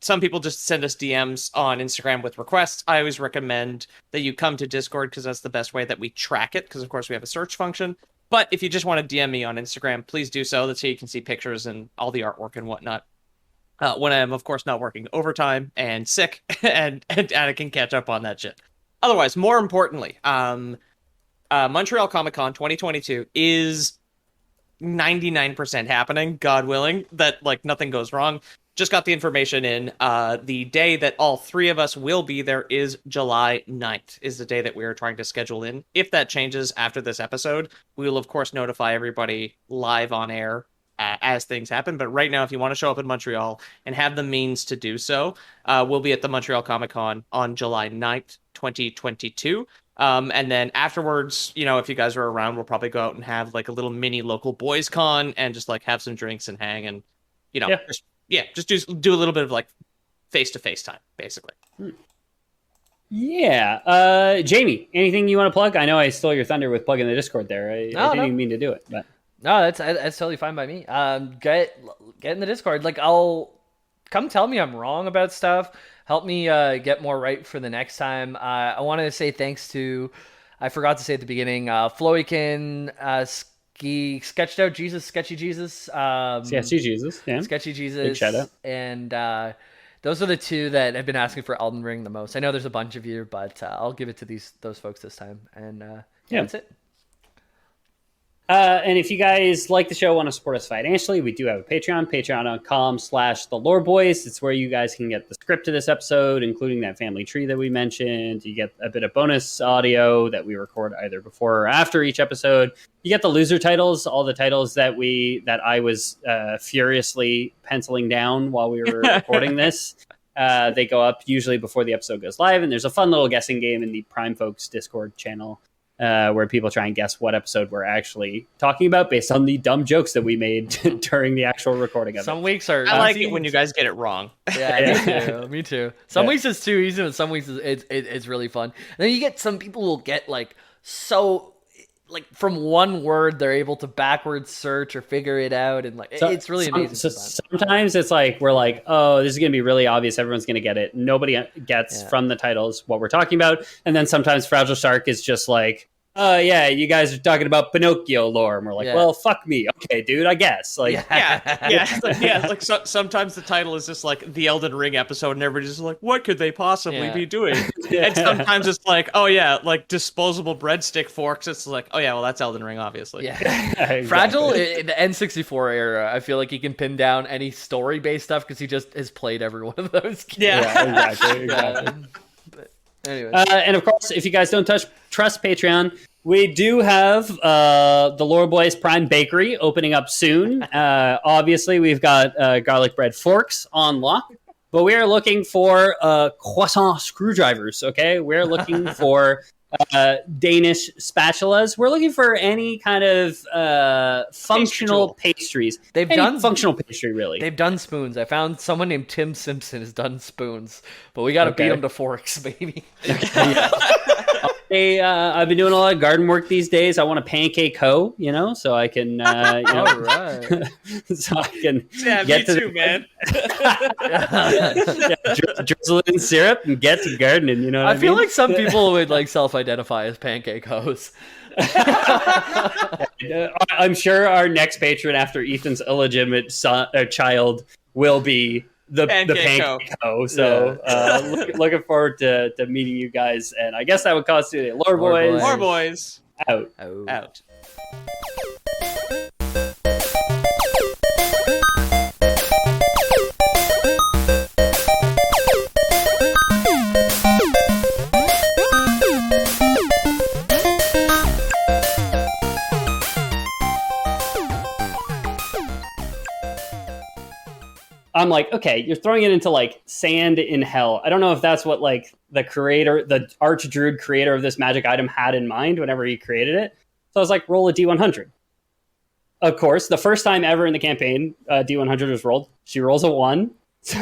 some people just send us DMs on Instagram with requests. I always recommend that you come to Discord because that's the best way that we track it. Because, of course, we have a search function. But if you just want to DM me on Instagram, please do so. That's how you can see pictures and all the artwork and whatnot. When I am, of course, not working overtime and sick, and I can catch up on that shit. Otherwise, more importantly, Montreal Comic Con 2022 is 99% happening, God willing, that like nothing goes wrong. Just got the information in. The day that all 3 of us will be there is July 9th, is the day that we are trying to schedule in. If that changes after this episode, we will, of course, notify everybody live on air as things happen. But right now, if you want to show up in Montreal and have the means to do so, we'll be at the Montreal Comic Con on July 9th, 2022. And then afterwards, if you guys are around, we'll probably go out and have like a little mini local boys con and just like have some drinks and hang and, just do a little bit of like face-to-face time, basically. Yeah. Jamie, anything you want to plug? I know I stole your thunder with plugging the Discord there. I didn't even mean to do it, but no, that's totally fine by me. Get in the Discord. Like, I'll come tell me I'm wrong about stuff. Help me get more right for the next time. I want to say thanks to, I forgot to say at the beginning, Flowykin, Sketched Out Jesus, Sketchy Jesus. Sketchy Jesus, yeah. Sketchy Jesus. Big shout out. And those are the 2 that have been asking for Elden Ring the most. I know there's a bunch of you, but I'll give it to those folks this time. And that's it. And if you guys like the show, want to support us financially, we do have a Patreon, patreon.com/theloreboys. It's where you guys can get the script to this episode, including that family tree that we mentioned. You get a bit of bonus audio that we record either before or after each episode. You get the loser titles, all the titles that I was furiously penciling down while we were recording this. They go up usually before the episode goes live, and there's a fun little guessing game in the Prime Folks Discord channel. Where people try and guess what episode we're actually talking about based on the dumb jokes that we made during the actual recording of it. Some weeks are... I like it when you guys get it wrong. Yeah, me too. Some weeks it's too easy, and some weeks it's really fun. And then you get some people will get like so... Like from one word, they're able to backwards search or figure it out, and it's really amazing. Sometimes it's like we're like, oh, this is going to be really obvious. Everyone's going to get it. Nobody gets from the titles what we're talking about, and then sometimes Fragile Shark is just like oh yeah, you guys are talking about Pinocchio lore, and we're like, well, fuck me. Okay, dude, I guess. Like, Sometimes the title is just like the Elden Ring episode, and everybody's just like, what could they possibly be doing? And sometimes it's like, oh yeah, like disposable breadstick forks. It's like, oh yeah, well that's Elden Ring, obviously. Yeah, exactly. Fragile in the N64 era, I feel like he can pin down any story-based stuff because he just has played every one of those games. Yeah, exactly. Anyway. And of course, if you guys don't trust Patreon, we do have the Lore Boys Prime Bakery opening up soon. Obviously, we've got garlic bread forks on lock, but we are looking for croissant screwdrivers, okay? We're looking for Danish spatulas. We're looking for any kind of functional pastries. They've done functional pastry, really. They've done spoons. I found someone named Tim Simpson has done spoons, but we got to beat them to forks, baby. Hey, I've been doing a lot of garden work these days. I want a pancake hoe, so I can, all right, so I can get to man. Drizzle it in syrup and get to gardening. You know, what I feel mean? like some people would like self-identify as pancake hoes. I'm sure our next patron after Ethan's illegitimate child will be the pancake hoe. So looking forward to meeting you guys, and I guess that would constitute Lore Boys out. I'm like, okay, you're throwing it into like sand in hell. I don't know if that's what like the Archdruid creator of this magic item had in mind whenever he created it. So I was like, roll a D100. Of course, the first time ever in the campaign D100 was rolled, she rolls a 1. So